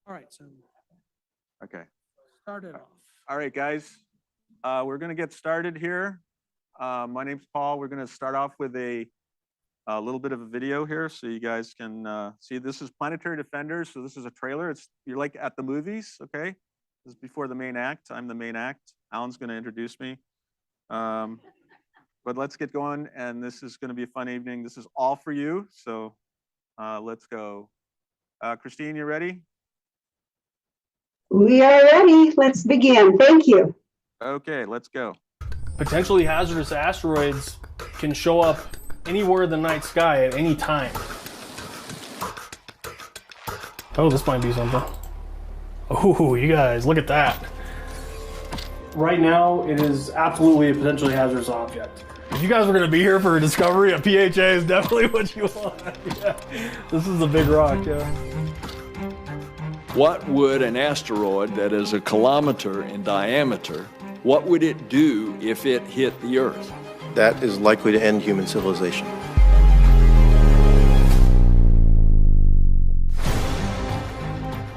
All right, so Okay. start it off. All right, guys. We're going to get started here. My name's Paul. We're going to start off with a little bit of a video here so you guys can see. This is Planetary Defenders. So this is a trailer. You're like at the movies, okay? This is before the main act. I'm the main act. Alan's going to introduce me. But let's get going, and this is going to be a fun evening. This is all for you, so let's go. Christine, you ready? We are ready. Let's begin. Thank you. Okay, let's go. Potentially hazardous asteroids can show up anywhere in the night sky at any time. Oh, this might be something. Oh, you guys, look at that. Right now, it is absolutely a potentially hazardous object. If you guys were going to be here for a discovery, a PHA is definitely what you want. Yeah. This is a big rock, yeah. What would an asteroid that is a kilometer in diameter, what would it do if it hit the Earth? That is likely to end human civilization.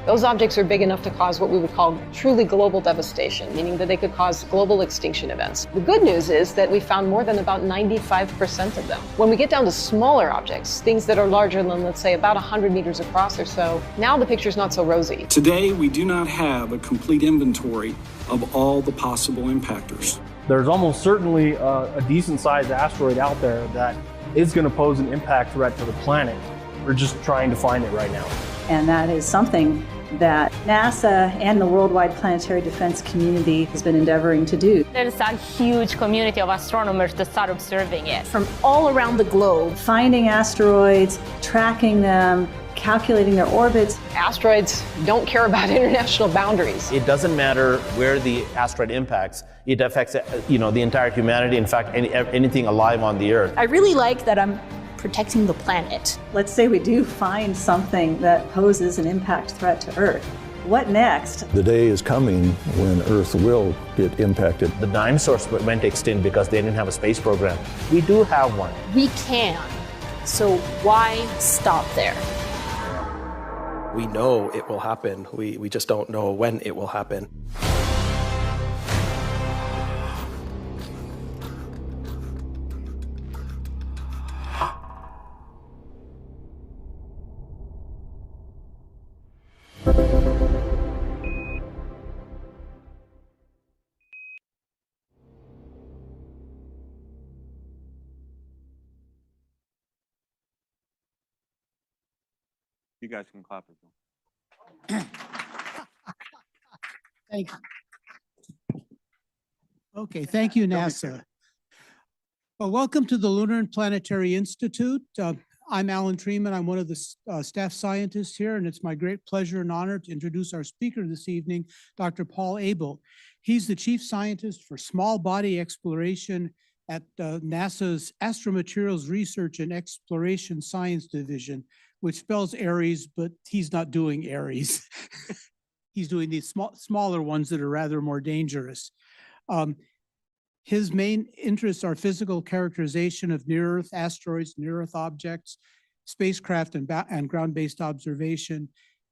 Those objects are big enough to cause what we would call truly global devastation, meaning that they could cause global extinction events. The good news is that we found more than about 95% of them. When we get down to smaller objects, things that are larger than, let's say, about 100 meters across or so, now the picture's not so rosy. Today, we do not have a complete inventory of all the possible impactors. There's almost certainly a decent-sized asteroid out there that is going to pose an impact threat to the planet. We're just trying to find it right now. And that is something that NASA and the worldwide planetary defense community has been endeavoring to do. There's a huge community of astronomers that start observing it. From all around the globe, finding asteroids, tracking them, calculating their orbits. Asteroids don't care about international boundaries. It doesn't matter where the asteroid impacts. It affects, the entire humanity. In fact, anything alive on the Earth. I really like that I'm protecting the planet. Let's say we do find something that poses an impact threat to Earth. What next? The day is coming when Earth will get impacted. The dinosaurs went extinct because they didn't have a space program. We do have one. We can. So why stop there? We know it will happen. We just don't know when it will happen. You guys can clap as well. Thank you. Okay, thank you, NASA. Well, welcome to the Lunar and Planetary Institute. I'm Alan Treeman. I'm one of the staff scientists here, and it's my great pleasure and honor to introduce our speaker this evening, Dr. Paul Abell. He's the chief scientist for small body exploration at NASA's Astromaterials Research and Exploration Science Division, which spells Aries, but he's not doing Aries. He's doing these smaller ones that are rather more dangerous. His main interests are physical characterization of near-Earth asteroids, near-Earth objects, spacecraft and ground-based observation,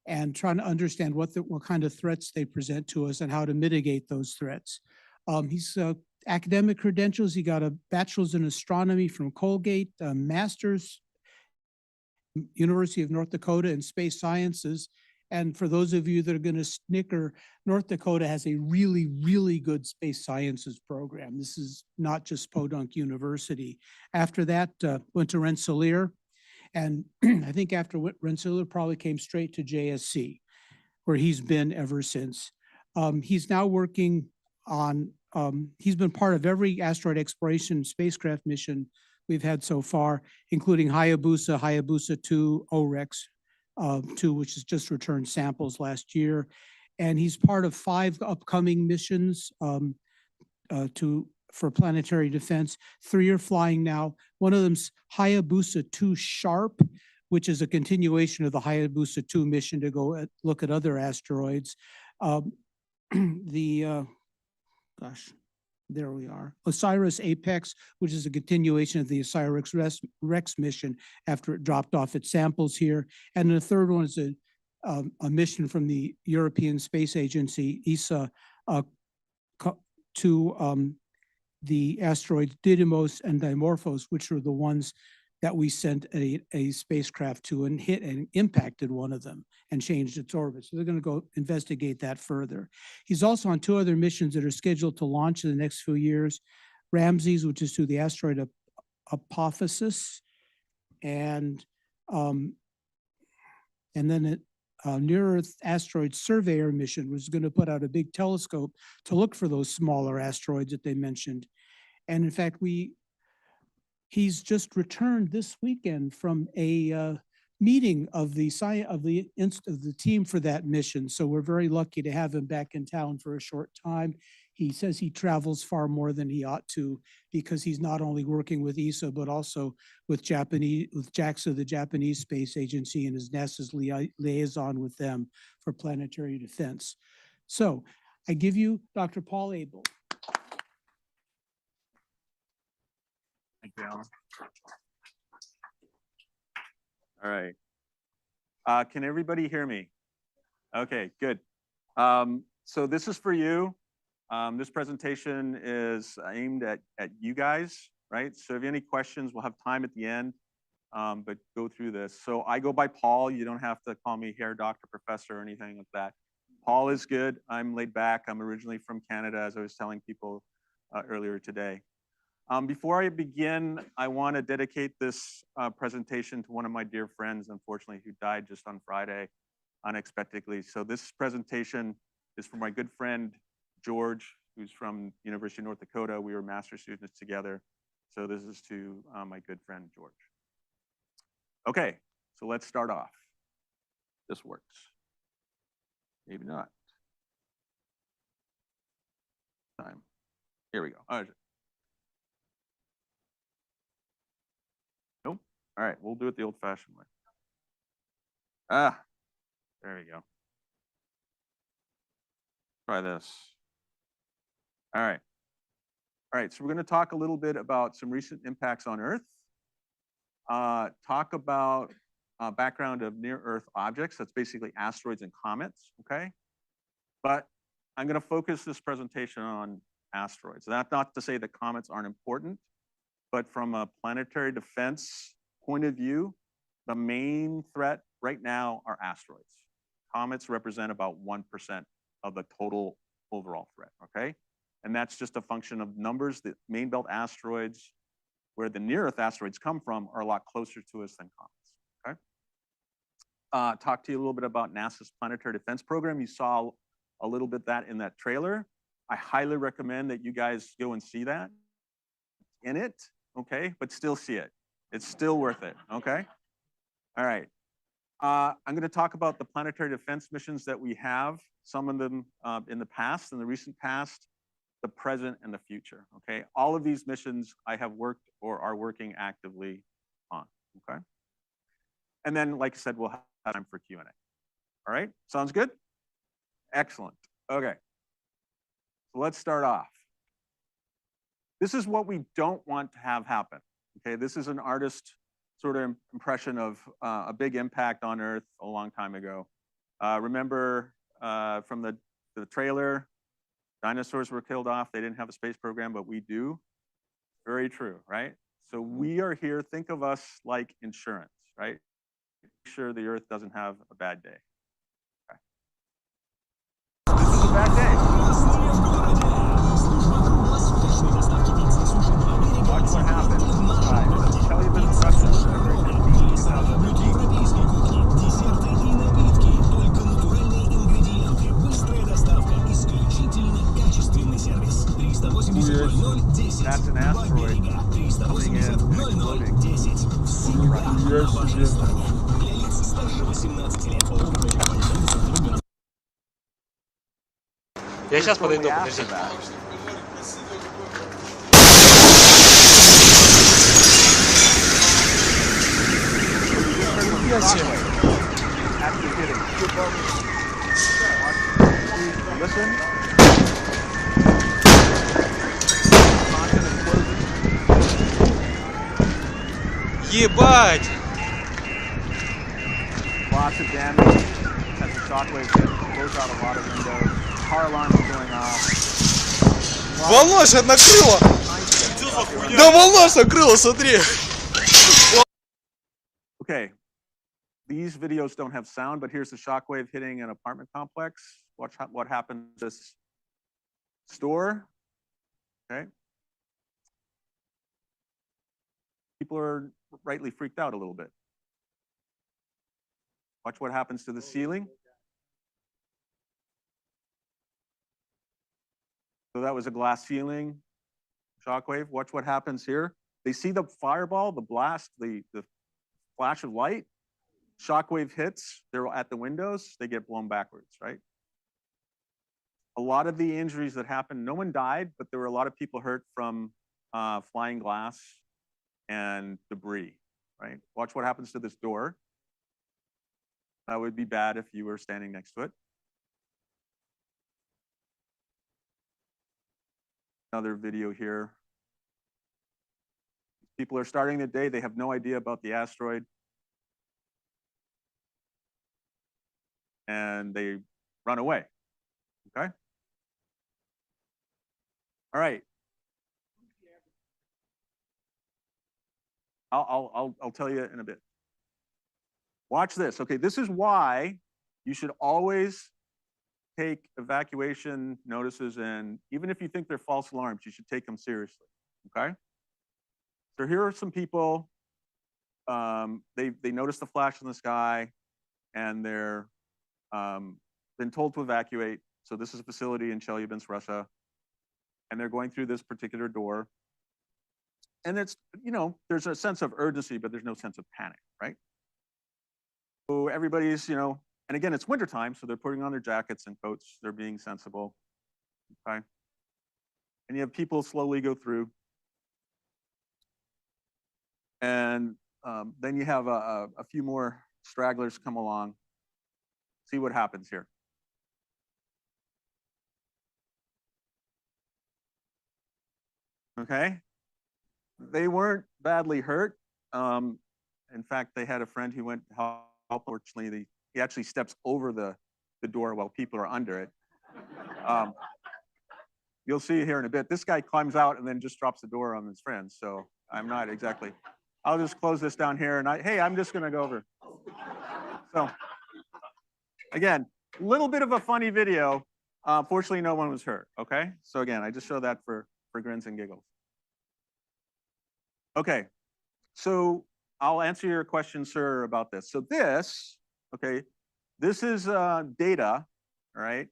and trying to understand what kind of threats they present to us and how to mitigate those threats. He's academic credentials. He got a bachelor's in astronomy from Colgate, a master's University of North Dakota in space sciences. And for those of you that are going to snicker, North Dakota has a really, really good space sciences program. This is not just Podunk University. After that, went to Rensselaer. And I think after Rensselaer probably came straight to JSC, where he's been ever since. He's now working on, he's been part of every asteroid exploration spacecraft mission we've had so far, including Hayabusa, Hayabusa 2, OREX 2, which has just returned samples last year. And he's part of 5 upcoming missions for planetary defense. 3 are flying now. One of them's Hayabusa 2 Sharp, which is a continuation of the Hayabusa 2 mission to go look at other asteroids. There we are. OSIRIS Apex, which is a continuation of the OSIRIS Rex mission after it dropped off its samples here. And the third one is a a mission from the European Space Agency, ESA, to the asteroids Didymos and Dimorphos, which are the ones that we sent a spacecraft to and hit and impacted one of them and changed its orbit. So they're going to go investigate that further. He's also on 2 other missions that are scheduled to launch in the next few years. Ramses, which is to the asteroid Apophysis, and then a near-Earth asteroid surveyor mission was going to put out a big telescope to look for those smaller asteroids that they mentioned. And in fact, he's just returned this weekend from a meeting of the team for that mission. So we're very lucky to have him back in town for a short time. He says he travels far more than he ought to because he's not only working with ESA, but also with JAXA, the Japanese Space Agency, and is NASA's liaison with them for planetary defense. So I give you Dr. Paul Abell. Thank you, Alan. All right. Can everybody hear me? Okay, good. So this is for you. This presentation is aimed at you guys, right? So if you have any questions, we'll have time at the end, but go through this. So I go by Paul. You don't have to call me here, doctor, professor, or anything like that. Paul is good. I'm laid back. I'm originally from Canada, as I was telling people earlier today. Before I begin, I want to dedicate this presentation to one of my dear friends, unfortunately, who died just on Friday unexpectedly. So this presentation is for my good friend, George, who's from University of North Dakota. We were master's students together. So this is to my good friend, George. Okay, so let's start off. This works. Maybe not. Time. Here we go. All right. Nope. All right, we'll do it the old-fashioned way. Ah, there we go. Try this. All right. All right, so we're going to talk a little bit about some recent impacts on Earth. Talk about background of near-Earth objects. That's basically asteroids and comets, okay? But I'm going to focus this presentation on asteroids. That's not to say that comets aren't important, but from a planetary defense point of view, the main threat right now are asteroids. Comets represent about 1% of the total overall threat, okay? And that's just a function of numbers. The main belt asteroids, where the near-Earth asteroids come from, are a lot closer to us than comets, okay? Talk to you a little bit about NASA's Planetary Defense Program. You saw a little bit that in that trailer. I highly recommend that you guys go and see that in it, okay? But still see it. It's still worth it, okay? All right. I'm going to talk about the planetary defense missions that we have, some of them in the past, in the recent past, the present, and the future, okay? All of these missions I have worked or are working actively on, okay? And then, like I said, we'll have time for Q&A. All right, sounds good? Excellent, okay. So let's start off. This is what we don't want to have happen, okay? This is an artist sort of impression of a big impact on Earth a long time ago. Remember from the trailer, dinosaurs were killed off. They didn't have a space program, but we do. Very true, right? So we are here, think of us like insurance, right? Make sure the Earth doesn't have a bad day. Okay. This is a bad day. Watch what happens. Right. Tell you the instructions. That's an asteroid coming in and exploding. Я сейчас подойду, подожди. Listen. Ебать! Lots of damage. shockwave hit, blows out a lot of windows, car alarms are going off. Волной же накрыло! Да волной же накрыло, смотри! Okay, these videos don't have sound, but here's the shockwave hitting an apartment complex. Watch what happened to this store. Okay. People are rightly freaked out a little bit. Watch what happens to the ceiling. So that was a glass ceiling shockwave. Watch what happens here. They see the fireball, the blast, the flash of light. Shockwave hits, they're at the windows, they get blown backwards, right? A lot of the injuries that happened, no one died, but there were a lot of people hurt from flying glass and debris, right? Watch what happens to this door. That would be bad if you were standing next to it. Another video here. People are starting the day, they have no idea about the asteroid. And they run away, okay? All right. I'll tell you in a bit. Watch this. Okay, this is why you should always take evacuation notices, and even if you think they're false alarms, you should take them seriously. Okay. So here are some people. They notice the flash in the sky, and they're been told to evacuate. So this is a facility in Chelyabinsk, Russia, and they're going through this particular door. And it's, you know, there's a sense of urgency, but there's no sense of panic, right? So everybody's, you know, and again, it's wintertime, so they're putting on their jackets and coats. They're being sensible, okay? And you have people slowly go through. And then you have a few more stragglers come along. See what happens here. Okay? They weren't badly hurt. In fact, they had a friend who went to help. Unfortunately, he actually steps over the door while people are under it. You'll see here in a bit. This guy climbs out and then just drops the door on his friends. So I'm not exactly. I'll just close this down here. And hey, I'm just going to go over. So again, a little bit of a funny video. Fortunately, no one was hurt. Okay. So again, I just show that for grins and giggles. Okay. So I'll answer your question, sir, about this. So this, okay, this is data, all right,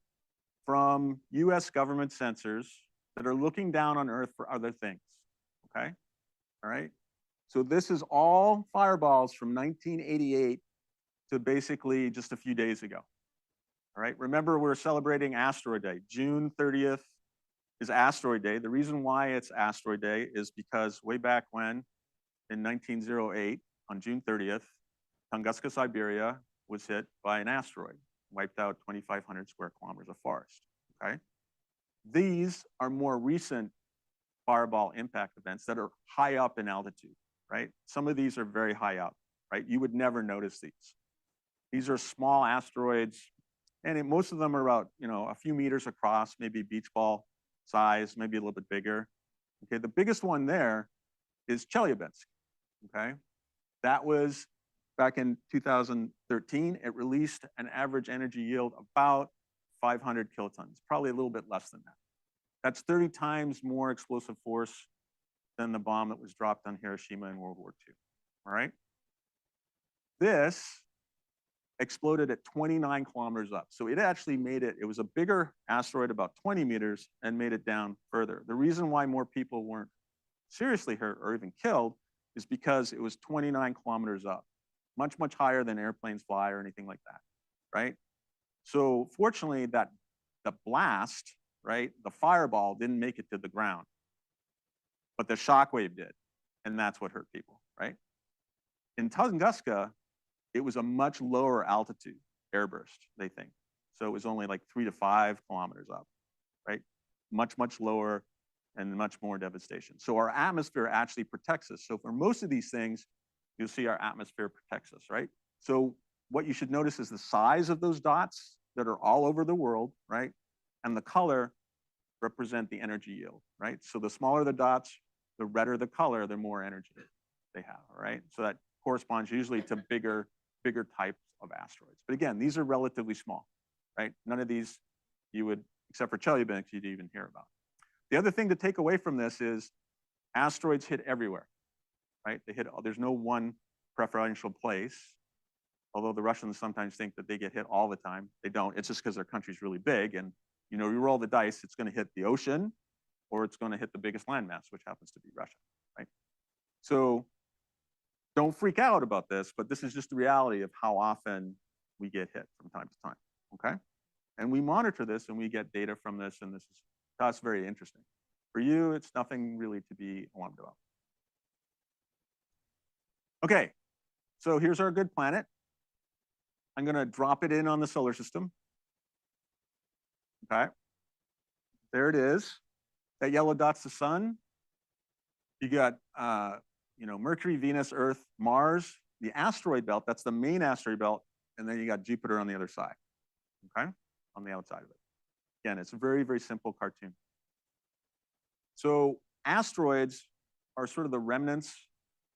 from US government sensors that are looking down on Earth for other things, okay? All right? So this is all fireballs from 1988 to basically just a few days ago, all right? Remember, we're celebrating Asteroid Day. June 30th is Asteroid Day. The reason why it's Asteroid Day is because way back when, in 1908, on June 30th, Tunguska, Siberia was hit by an asteroid, wiped out 2,500 square kilometers of forest, okay? These are more recent fireball impact events that are high up in altitude, right? Some of these are very high up, right? You would never notice these. These are small asteroids, and most of them are about, you know, a few meters across, maybe beach ball size, maybe a little bit bigger. Okay, the biggest one there is Chelyabinsk, okay? That was back in 2013. It released an average energy yield about 500 kilotons, probably a little bit less than that. That's 30 times more explosive force than the bomb that was dropped on Hiroshima in World War II, all right? This exploded at 29 kilometers up. So it actually made it, it was a bigger asteroid, about 20 meters, and made it down further. The reason why more people weren't seriously hurt or even killed is because it was 29 kilometers up, much, much higher than airplanes fly or anything like that, right? So fortunately, the blast, right, the fireball didn't make it to the ground, but the shockwave did, and that's what hurt people, right? In Tunguska, it was a much lower altitude airburst, they think. So it was only like 3 to 5 kilometers up, right? Much, much lower and much more devastation. So our atmosphere actually protects us. So for most of these things, you'll see our atmosphere protects us, right? So what you should notice is the size of those dots that are all over the world, right? And the color represent the energy yield, right? So the smaller the dots, the redder the color, the more energy they have, all right? So that corresponds usually to bigger types of asteroids. But again, these are relatively small, right? None of these you would, except for Chelyabinsk, you'd even hear about. The other thing to take away from this is asteroids hit everywhere, right? They hit, there's no one preferential place, although the Russians sometimes think that they get hit all the time. They don't. It's just because their country's really big, and you know, you roll the dice, it's going to hit the ocean, or it's going to hit the biggest landmass, which happens to be Russia, right? So don't freak out about this, but this is just the reality of how often we get hit from time to time, okay? And we monitor this and we get data from this, and this is, to us, very interesting. For you, it's nothing really to be alarmed about. Okay, so here's our good planet. I'm going to drop it in on the solar system. Okay, there it is. That yellow dot's the sun. You got, you know, Mercury, Venus, Earth, Mars, the asteroid belt. That's the main asteroid belt, and then you got Jupiter on the other side. Okay, on the outside of it. Again, it's a very, very simple cartoon. So asteroids are sort of the remnants,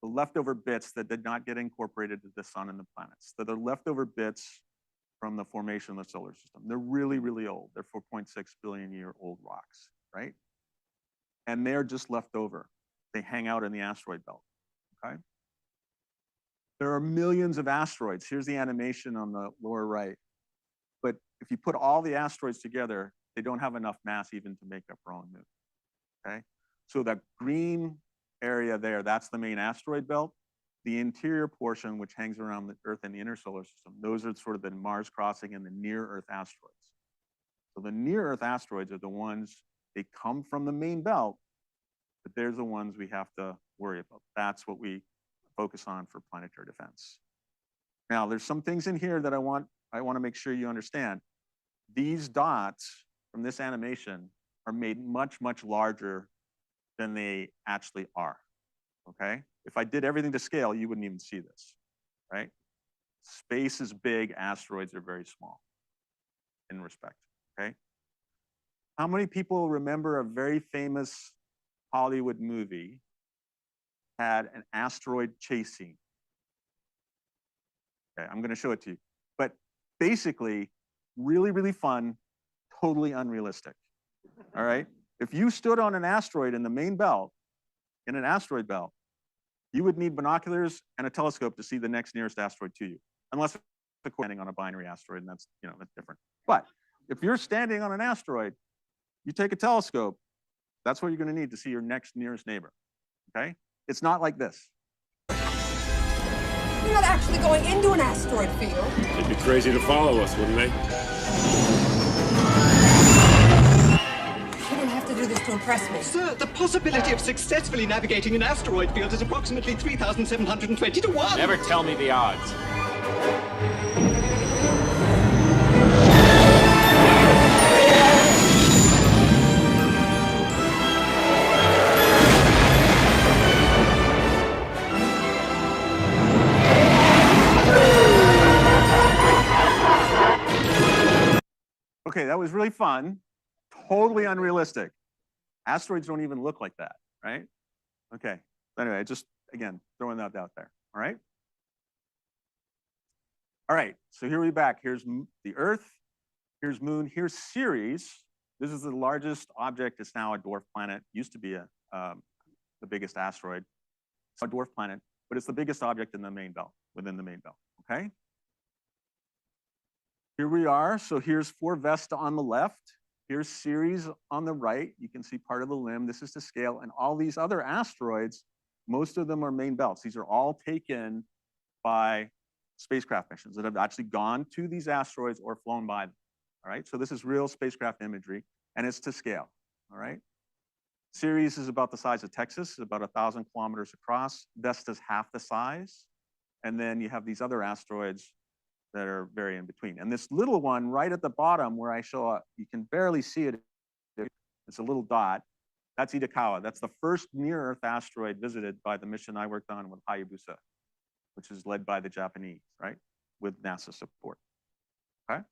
the leftover bits that did not get incorporated to the sun and the planets. So they're leftover bits from the formation of the solar system. They're really, really old. They're 4.6 billion year old rocks, right? And they're just left over. They hang out in the asteroid belt, okay? There are millions of asteroids. Here's the animation on the lower right. But if you put all the asteroids together, they don't have enough mass even to make up our own moon, okay? So that green area there, that's the main asteroid belt. The interior portion, which hangs around the Earth and the inner solar system, those are sort of the Mars crossing and the near-Earth asteroids. So the near-Earth asteroids are the ones, they come from the main belt, but there's the ones we have to worry about. That's what we focus on for planetary defense. Now, there's some things in here that I want to make sure you understand. These dots from this animation are made much, much larger than they actually are, okay? If I did everything to scale, you wouldn't even see this, right? Space is big, asteroids are very small in respect, okay? How many people remember a very famous Hollywood movie had an asteroid chase scene? Okay, I'm gonna show it to you. But basically, really, really fun, totally unrealistic, all right? If you stood on an asteroid in the main belt, in an asteroid belt, you would need binoculars and a telescope to see the next nearest asteroid to you, unless you're standing on a binary asteroid, and that's, you know, that's different. But if you're standing on an asteroid, you take a telescope, that's what you're going to need to see your next nearest neighbor, okay? It's not like this. You're not actually going into an asteroid field. They'd be crazy to follow us, wouldn't they? You don't have to do this to impress me. Sir, the possibility of successfully navigating an asteroid field is approximately 3,720 to 1. Never tell me the odds. Okay, that was really fun. Totally unrealistic. Asteroids don't even look like that, right? Okay, anyway, just, again, throwing that out there, all right? All right, so here we're back. Here's the Earth, here's Moon, here's Ceres. This is the largest object. It's now a dwarf planet. Used to be the biggest asteroid. It's a dwarf planet, but it's the biggest object in the main belt, within the main belt, okay? Here we are. So here's 4 Vesta on the left. Here's Ceres on the right. You can see part of the limb. This is to scale. And all these other asteroids, most of them are main belts. These are all taken by spacecraft missions that have actually gone to these asteroids or flown by them. All right. So this is real spacecraft imagery, and it's to scale. All right. Ceres is about the size of Texas, about 1,000 kilometers across. Vesta's half the size. And then you have these other asteroids that are very in between. And this little one right at the bottom where I show up, you can barely see it. It's a little dot. That's Itokawa. That's the first near-Earth asteroid visited by the mission I worked on with Hayabusa, which is led by the Japanese, right? with NASA support. Okay.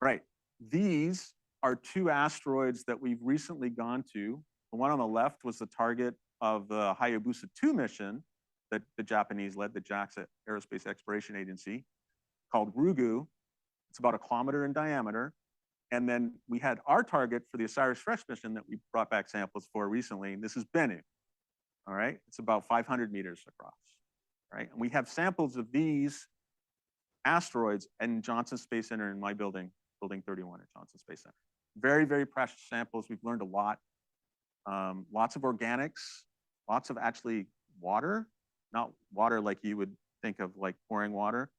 Right. These are two asteroids that we've recently gone to. The one on the left was the target of the Hayabusa 2 mission that the Japanese led, the JAXA Aerospace Exploration Agency, called Ryugu. It's about 1 kilometer in diameter. And then we had our target for the OSIRIS-REx mission that we brought back samples for recently, and this is Bennu. All right, it's about 500 meters across. Right, and we have samples of these asteroids in Johnson Space Center in my building, Building 31 at Johnson Space Center. Very, very precious samples. We've learned a lot. Lots of organics, lots of actually water, not water like you would think of like pouring water,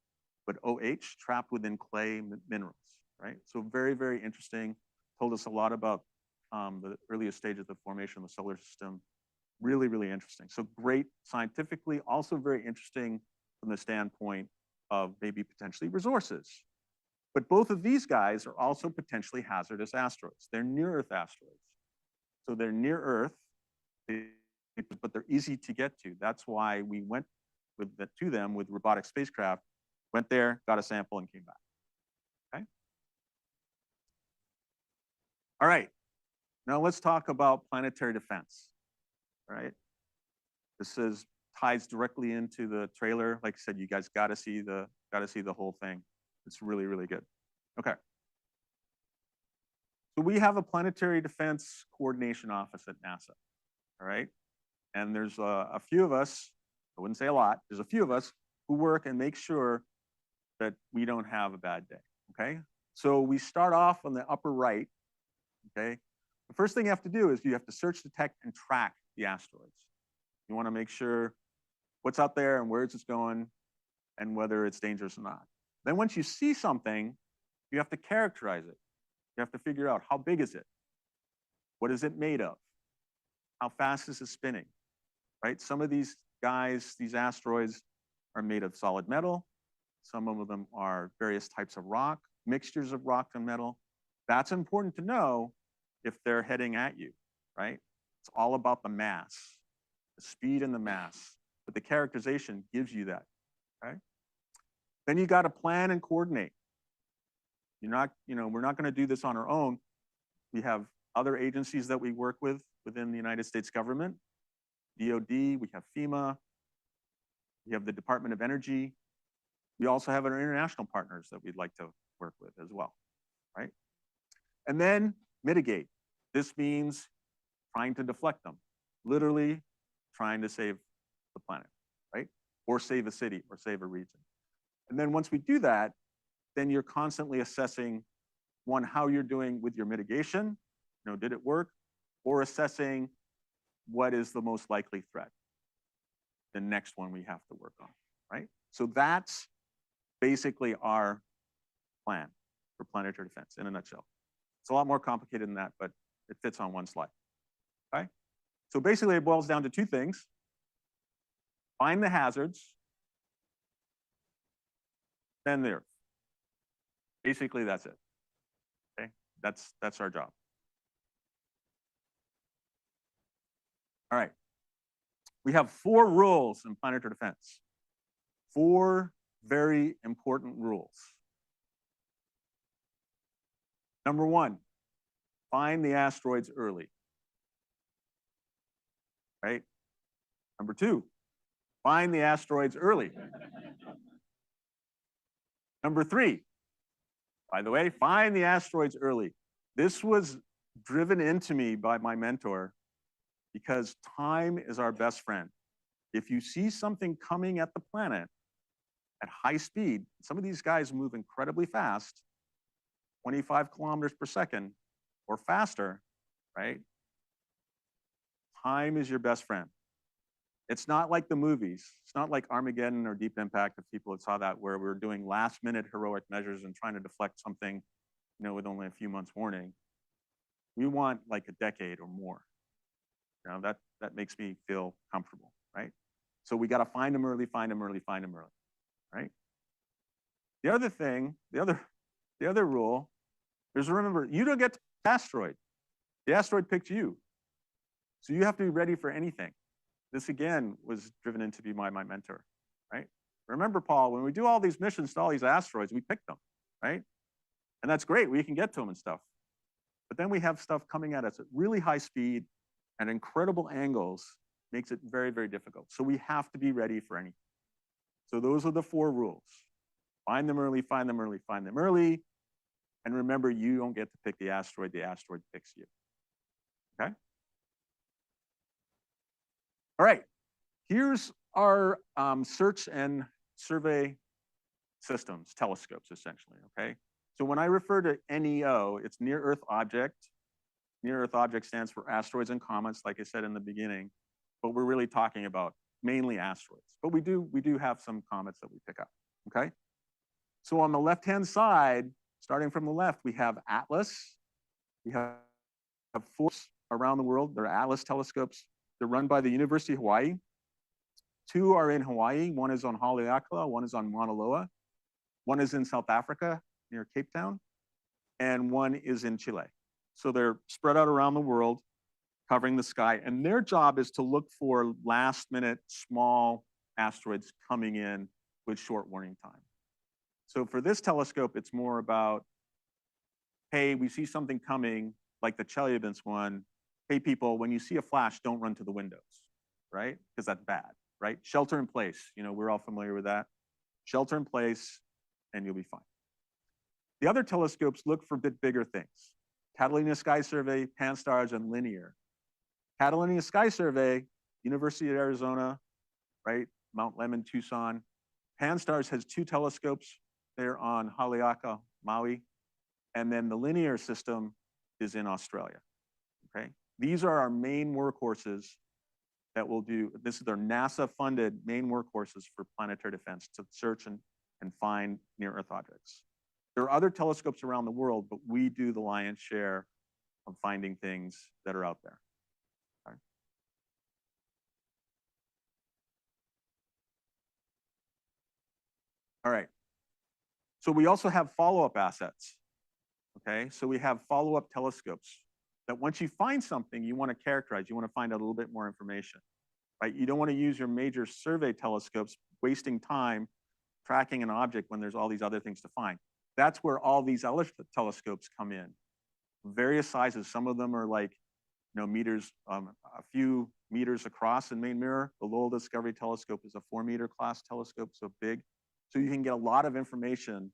but OH trapped within clay minerals, right? So very, very interesting. Told us a lot about the earliest stage of the formation of the solar system. Really, really interesting. So great scientifically, also very interesting from the standpoint of maybe potentially resources. But both of these guys are also potentially hazardous asteroids. They're near-Earth asteroids. So they're near Earth, but they're easy to get to. That's why we went to them with robotic spacecraft, went there, got a sample, and came back. Okay. All right. Now let's talk about planetary defense. All right. This ties directly into the trailer. Like I said, you guys got to see the whole thing. It's really, really good. Okay. So we have a planetary defense coordination office at NASA. All right. And there's a few of us, I wouldn't say a lot, there's a few of us who work and make sure that we don't have a bad day. Okay. So we start off on the upper right. Okay. The first thing you have to do is you have to search, detect, and track the asteroids. You want to make sure what's out there and where it's going and whether it's dangerous or not. Then once you see something, you have to characterize it. You have to figure out how big is it? What is it made of? How fast is it spinning? Right? Some of these guys, these asteroids are made of solid metal. Some of them are various types of rock, mixtures of rock and metal. That's important to know if they're heading at you, right? It's all about the mass, the speed and the mass, but the characterization gives you that, okay? Then you got to plan and coordinate. We're not going to do this on our own. We have other agencies that we work with within the United States government, DOD, we have FEMA, we have the Department of Energy. We also have our international partners that we'd like to work with as well, right? And then mitigate. This means trying to deflect them, literally trying to save the planet, right? Or save a city or save a region. And then once we do that, then you're constantly assessing, one, how you're doing with your mitigation, did it work? Or assessing what is the most likely threat, the next one we have to work on, right? So that's basically our plan for planetary defense in a nutshell. It's a lot more complicated than that, but it fits on one slide, okay? So basically it boils down to two things. Find the hazards, then the Earth. Basically, that's it, okay? That's our job. All right. We have 4 rules in planetary defense. 4 very important rules. Number 1, find the asteroids early, right? Number 2, find the asteroids early. Number 3, by the way, find the asteroids early. This was driven into me by my mentor because time is our best friend. If you see something coming at the planet at high speed, some of these guys move incredibly fast, 25 kilometers per second or faster, right? Time is your best friend. It's not like the movies. It's not like Armageddon or Deep Impact, if people saw that, where we're doing last-minute heroic measures and trying to deflect something, with only a few months warning. We want like a decade or more. That makes me feel comfortable, right? So we got to find them early, find them early, find them early, right? The other thing, the other rule is, remember, you don't get the asteroid. The asteroid picked you. So you have to be ready for anything. This again was driven into me by my mentor, right? Remember, Paul, when we do all these missions to all these asteroids, we pick them, right? And that's great. We can get to them and stuff. But then we have stuff coming at us at really high speed and incredible angles, makes it very, very difficult. So we have to be ready for anything. So those are the 4 rules. Find them early, find them early, find them early. And remember, you don't get to pick the asteroid picks you. Okay? All right, here's our search and survey systems, telescopes, essentially, okay? So when I refer to NEO, it's Near Earth Object. Near Earth Object stands for asteroids and comets, like I said in the beginning, but we're really talking about mainly asteroids. But we do have some comets that we pick up, okay? So on the left-hand side, starting from the left, we have Atlas. We have 4 around the world. They're Atlas telescopes. They're run by the University of Hawaii. 2 are in Hawaii. 1 is on Haleakala, 1 is on Mauna Loa. 1 is in South Africa near Cape Town, and 1 is in Chile. So they're spread out around the world, covering the sky. And their job is to look for last-minute small asteroids coming in with short warning time. So for this telescope, it's more about, hey, we see something coming, like the Chelyabinsk one. Hey, people, when you see a flash, don't run to the windows, right? Because that's bad, right? Shelter in place. You know, we're all familiar with that. Shelter in place, and you'll be fine. The other telescopes look for a bit bigger things. Catalina Sky Survey, Pan-STARRS, and Linear. Catalina Sky Survey, University of Arizona, right? Mount Lemmon, Tucson. Pan-STARRS has 2 telescopes. They're on Haleakala, Maui. And then the Linear system is in Australia, okay? These are our main workhorses that will do, this is their NASA-funded main workhorses for planetary defense to search and find near-Earth objects. There are other telescopes around the world, but we do the lion's share of finding things that are out there. Okay. All right. So we also have follow-up assets. Okay, so we have follow-up telescopes that once you find something you want to characterize, you want to find out a little bit more information, right? You don't want to use your major survey telescopes wasting time tracking an object when there's all these other things to find. That's where all these other telescopes come in. Various sizes, some of them are like, you know, meters, a few meters across in main mirror. The Lowell Discovery Telescope is a 4-meter class telescope, so big. So you can get a lot of information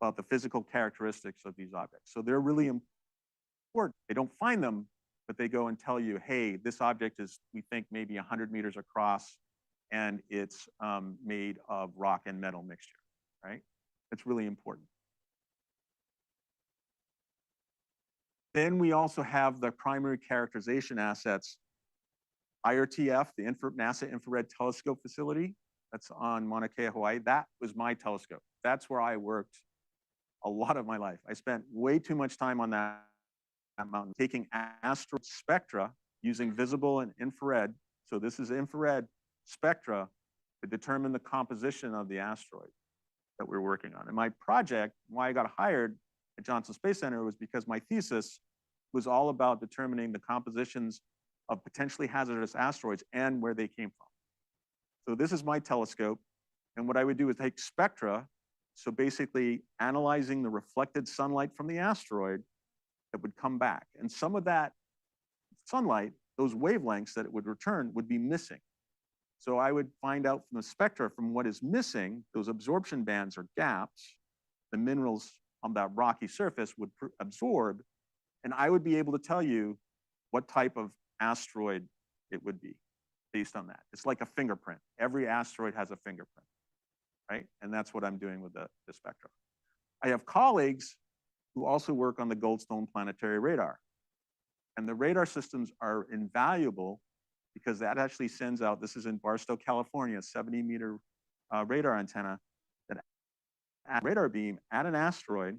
about the physical characteristics of these objects. So they're really important. They don't find them, but they go and tell you, hey, this object is, we think, maybe 100 meters across, and it's made of rock and metal mixture, right? It's really important. Then we also have the primary characterization assets. IRTF, the NASA Infrared Telescope Facility, that's on Mauna Kea, Hawaii. That was my telescope. That's where I worked a lot of my life. I spent way too much time on that mountain, taking asteroid spectra using visible and infrared. So this is infrared spectra to determine the composition of the asteroid that we're working on. And my project, why I got hired at Johnson Space Center, was because my thesis was all about determining the compositions of potentially hazardous asteroids and where they came from. So this is my telescope. And what I would do is take spectra, so basically analyzing the reflected sunlight from the asteroid that would come back. And some of that sunlight, those wavelengths that it would return, would be missing. So I would find out from the spectra from what is missing, those absorption bands or gaps, the minerals on that rocky surface would absorb, and I would be able to tell you what type of asteroid it would be based on that. It's like a fingerprint. Every asteroid has a fingerprint, right? And that's what I'm doing with the spectra. I have colleagues who also work on the Goldstone Planetary Radar. And the radar systems are invaluable because that actually sends out, this is in Barstow, California, a 70-meter radar antenna that at radar beam at an asteroid.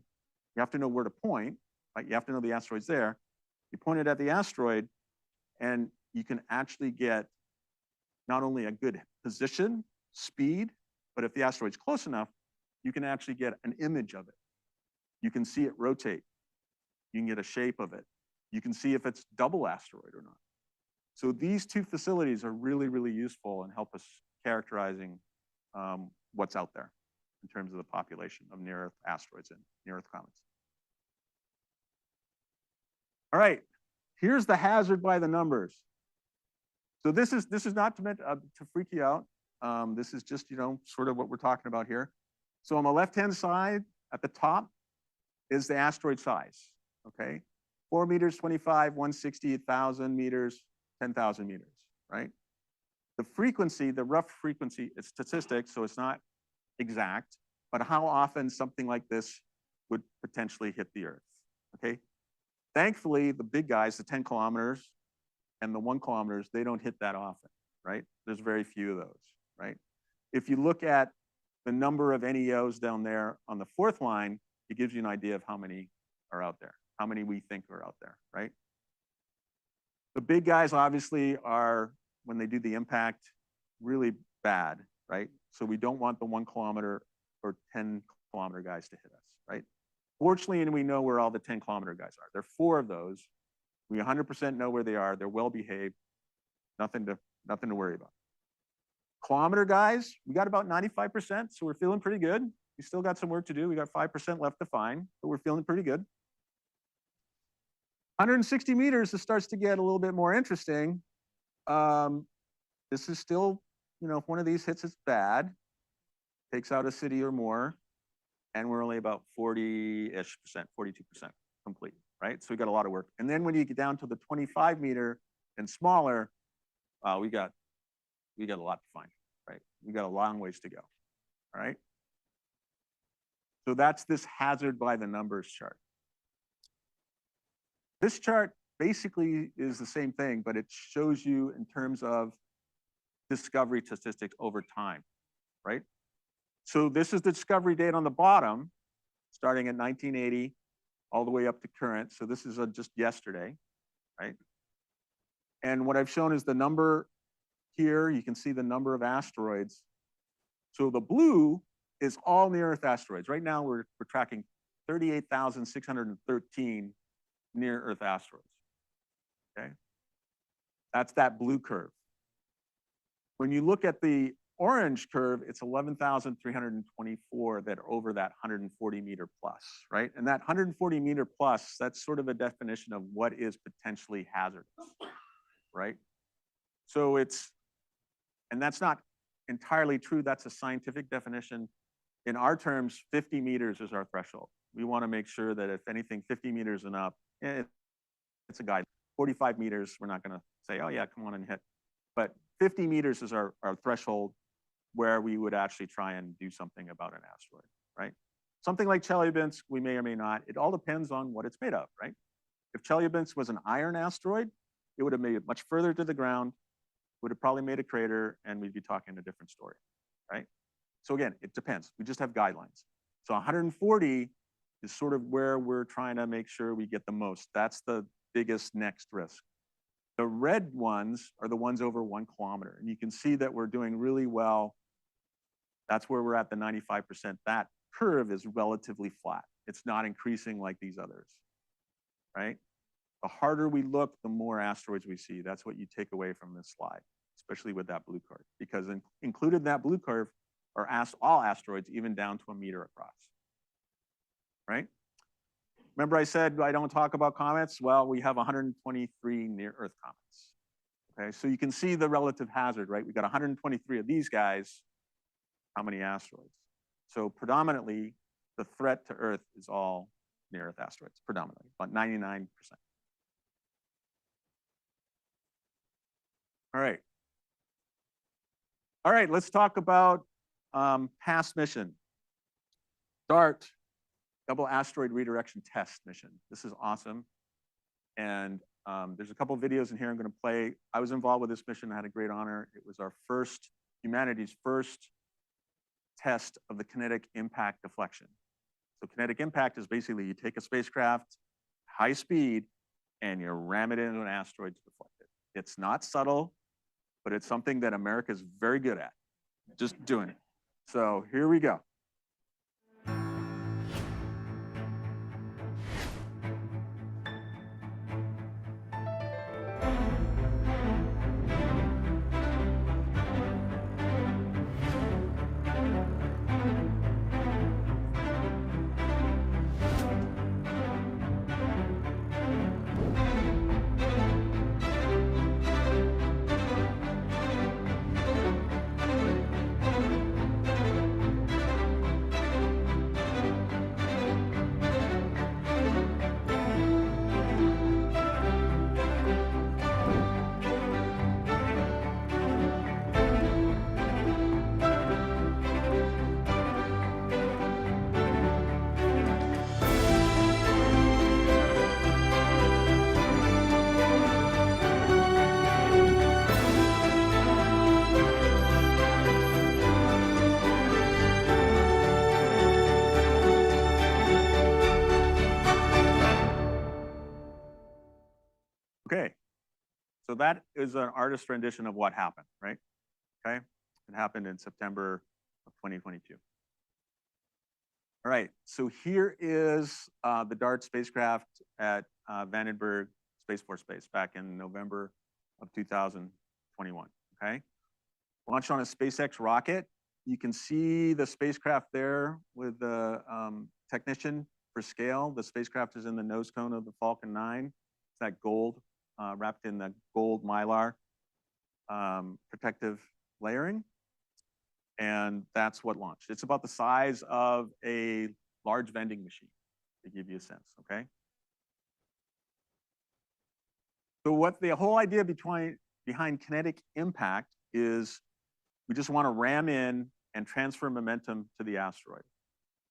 You have to know where to point, right? You have to know the asteroid's there. You point it at the asteroid, and you can actually get not only a good position, speed, but if the asteroid's close enough, you can actually get an image of it. You can see it rotate. You can get a shape of it. You can see if it's double asteroid or not. So these two facilities are really, really useful and help us characterizing what's out there in terms of the population of near-Earth asteroids and near-Earth comets. All right, here's the hazard by the numbers. So this is not meant to freak you out. This is just, sort of what we're talking about here. So on the left-hand side at the top is the asteroid size, okay? 4 meters, 25, 160, 1,000 meters, 10,000 meters, right? The frequency, the rough frequency, it's statistics, so it's not exact, but how often something like this would potentially hit the Earth, okay? Thankfully, the big guys, the 10 kilometers and the 1 kilometers, they don't hit that often, right? There's very few of those, right? If you look at the number of NEOs down there on the 4th line, it gives you an idea of how many are out there, how many we think are out there, right? The big guys obviously are, when they do the impact, really bad, right? So we don't want the 1 kilometer or 10 kilometer guys to hit us, right? Fortunately, and we know where all the 10 kilometer guys are. There are 4 of those. We 100% know where they are. They're well behaved. Nothing to worry about. Kilometer guys, we got about 95%, so we're feeling pretty good. We still got some work to do. We got 5% left to find, but we're feeling pretty good. 160 meters, it starts to get a little bit more interesting. This is still, if one of these hits, it's bad. Takes out a city or more, and we're only about 40-ish%, 42% complete, right? So we got a lot of work. And then when you get down to the 25 meter and smaller, we got a lot to find, right? We got a long ways to go, all right? So that's this hazard by the numbers chart. This chart basically is the same thing, but it shows you in terms of discovery statistics over time, right? So this is the discovery date on the bottom, starting at 1980, all the way up to current. So this is just yesterday, right? And what I've shown is the number here. You can see the number of asteroids. So the blue is all near-Earth asteroids. Right now, we're tracking 38,613 near-Earth asteroids, okay? That's that blue curve. When you look at the orange curve, it's 11,324 that are over that 140 meter plus, right? And that 140 meter plus, that's sort of a definition of what is potentially hazardous, right? So and that's not entirely true. That's a scientific definition. In our terms, 50 meters is our threshold. We want to make sure that if anything 50 meters and up, it's a guide. 45 meters, we're not going to say, oh yeah, come on and hit. But 50 meters is our threshold where we would actually try and do something about an asteroid, right? Something like Chelyabinsk, we may or may not. It all depends on what it's made of, right? If Chelyabinsk was an iron asteroid, it would have made it much further to the ground, would have probably made a crater, and we'd be talking a different story, right? So again, it depends. We just have guidelines. So 140 is sort of where we're trying to make sure we get the most. That's the biggest next risk. The red ones are the ones over 1 kilometer. And you can see that we're doing really well. That's where we're at the 95%. That curve is relatively flat. It's not increasing like these others, right? The harder we look, the more asteroids we see. That's what you take away from this slide, especially with that blue curve, because included in that blue curve are all asteroids, even down to a meter across, right? Remember I said I don't talk about comets? Well, we have 123 near-Earth comets, okay? So you can see the relative hazard, right? We got 123 of these guys. How many asteroids? So predominantly, the threat to Earth is all near-Earth asteroids, predominantly, about 99%. All right. All right, let's talk about past mission. DART, Double Asteroid Redirection Test mission. This is awesome. And there's a couple of videos in here I'm going to play. I was involved with this mission. I had a great honor. It was our humanity's first test of the kinetic impact deflection. So kinetic impact is basically you take a spacecraft, high speed, and you ram it into an asteroid to deflect it. It's not subtle, but it's something that America is very good at, just doing it. So here we go. Okay, so that is an artist rendition of what happened, right? Okay, it happened in September of 2022. All right, so here is the DART spacecraft at Vandenberg Space Force Base back in November of 2021, okay? Launched on a SpaceX rocket. You can see the spacecraft there with the technician for scale. The spacecraft is in the nose cone of the Falcon 9. It's that gold, wrapped in the gold mylar protective layering. And that's what launched. It's about the size of a large vending machine, to give you a sense, okay? So what the whole idea behind kinetic impact is we just want to ram in and transfer momentum to the asteroid.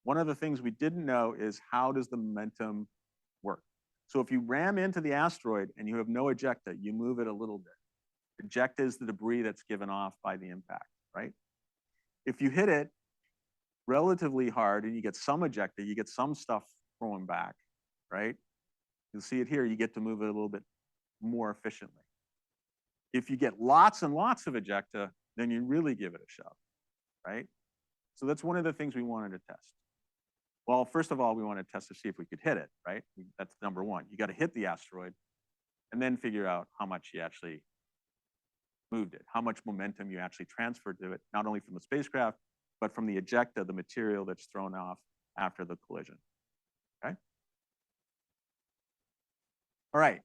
One of the things we didn't know is how does the momentum work? So if you ram into the asteroid and you have no ejecta, you move it a little bit. Ejecta is the debris that's given off by the impact, right? If you hit it relatively hard and you get some ejecta, you get some stuff throwing back, right? You'll see it here, you get to move it a little bit more efficiently. If you get lots and lots of ejecta, then you really give it a shove, right? So that's one of the things we wanted to test. Well, first of all, we wanted to test to see if we could hit it, right? That's number one. You got to hit the asteroid and then figure out how much you actually moved it, how much momentum you actually transferred to it, not only from the spacecraft, but from the ejecta, the material that's thrown off after the collision, okay? All right,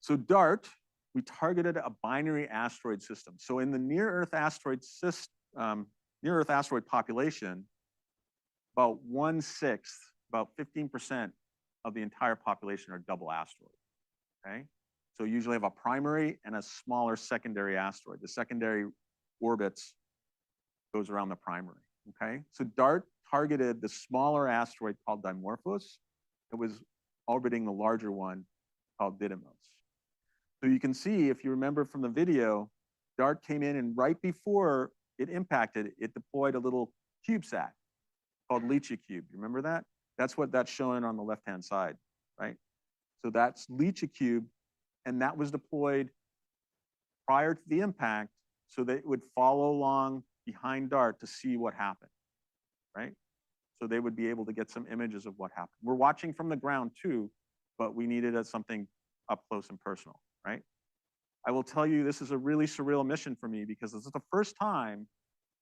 so DART, we targeted a binary asteroid system. So in the near-Earth asteroid population, about 1/6, about 15% of the entire population are double asteroids, okay? So you usually have a primary and a smaller secondary asteroid. The secondary orbits goes around the primary, okay? So DART targeted the smaller asteroid called Dimorphos. It was orbiting the larger one called Didymos. So you can see, if you remember from the video, DART came in and right before it impacted, it deployed a little CubeSat called LICHA Cube. You remember that? That's what that's showing on the left-hand side, right? So that's LICHA Cube, and that was deployed prior to the impact so that it would follow along behind DART to see what happened, right? So they would be able to get some images of what happened. We're watching from the ground too, but we needed something up close and personal, right? I will tell you, this is a really surreal mission for me because this is the first time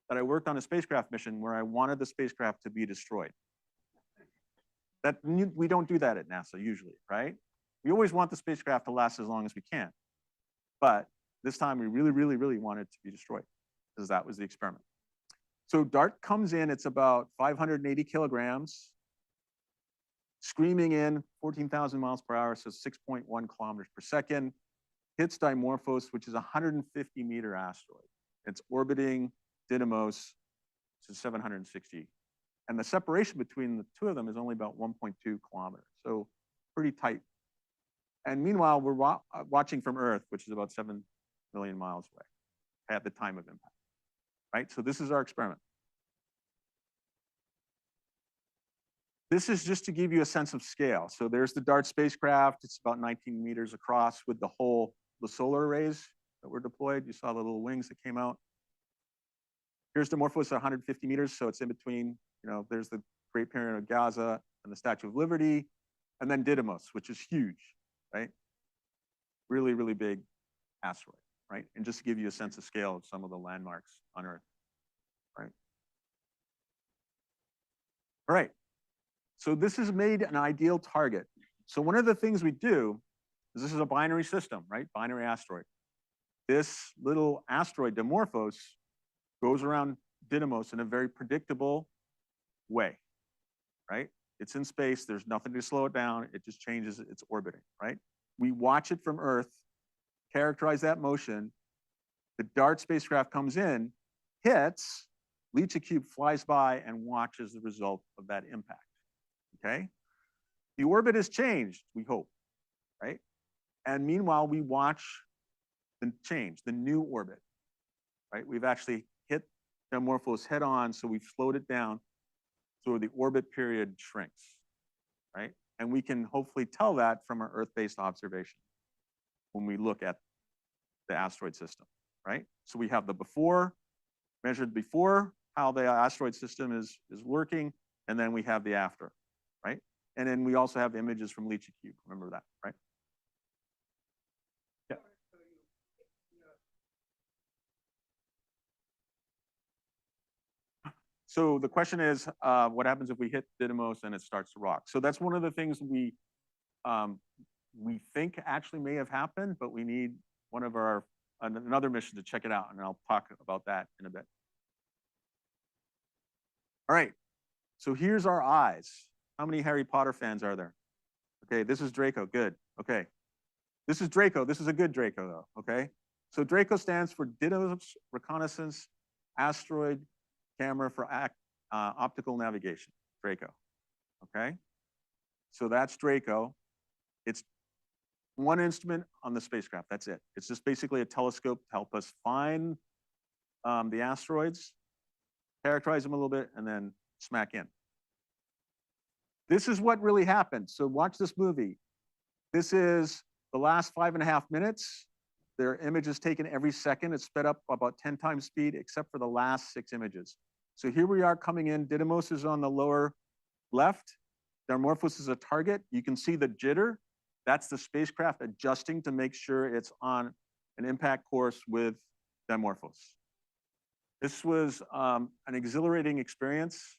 that I worked on a spacecraft mission where I wanted the spacecraft to be destroyed. We don't do that at NASA usually, right? We always want the spacecraft to last as long as we can. But this time we really, really, really wanted it to be destroyed because that was the experiment. So DART comes in, it's about 580 kilograms, screaming in 14,000 miles per hour, so 6.1 kilometers per second, hits Dimorphos, which is a 150-meter asteroid. It's orbiting Didymos, which is 760. And the separation between the two of them is only about 1.2 kilometers, so pretty tight. And meanwhile, we're watching from Earth, which is about 7 million miles away at the time of impact, right? So this is our experiment. This is just to give you a sense of scale. So there's the DART spacecraft. It's about 19 meters across with the solar arrays that were deployed. You saw the little wings that came out. Here's Dimorphos at 150 meters, so it's in between, there's the Great Pyramid of Gaza and the Statue of Liberty, and then Didymos, which is huge, right? Really, really big asteroid, right? And just to give you a sense of scale of some of the landmarks on Earth, right? All right, so this has made an ideal target. So one of the things we do is this is a binary system, right? Binary asteroid. This little asteroid, Dimorphos, goes around Didymos in a very predictable way, right? It's in space, there's nothing to slow it down, it just changes its orbiting, right? We watch it from Earth, characterize that motion, the DART spacecraft comes in, hits, LICHA Cube flies by and watches the result of that impact, okay? The orbit has changed, we hope, right? And meanwhile, we watch the change, the new orbit, right? We've actually hit Dimorphos head on, so we've slowed it down so the orbit period shrinks, right? And we can hopefully tell that from our Earth-based observation. when we look at the asteroid system, right? So we have the before, measured before, how the asteroid system is working, and then we have the after, right? And then we also have images from Leachy Cube. Remember that, right? Yeah. So the question is, what happens if we hit Didymos and it starts to rock? So that's one of the things we think actually may have happened, but we need one of another mission to check it out, and I'll talk about that in a bit. All right, so here's our eyes. How many Harry Potter fans are there? Okay, this is Draco, good, okay. This is Draco, this is a good Draco though, okay? So Draco stands for Didymos Reconnaissance Asteroid Camera for Optical Navigation, Draco, okay? So that's Draco. It's one instrument on the spacecraft, that's it. It's just basically a telescope to help us find the asteroids, characterize them a little bit, and then smack in. This is what really happened. So watch this movie. This is the last 5.5 minutes. Their image is taken every second. It's sped up about 10 times speed, except for the last 6 images. So here we are coming in. Didymos is on the lower left. Dimorphos is a target. You can see the jitter. That's the spacecraft adjusting to make sure it's on an impact course with Dimorphos. This was an exhilarating experience.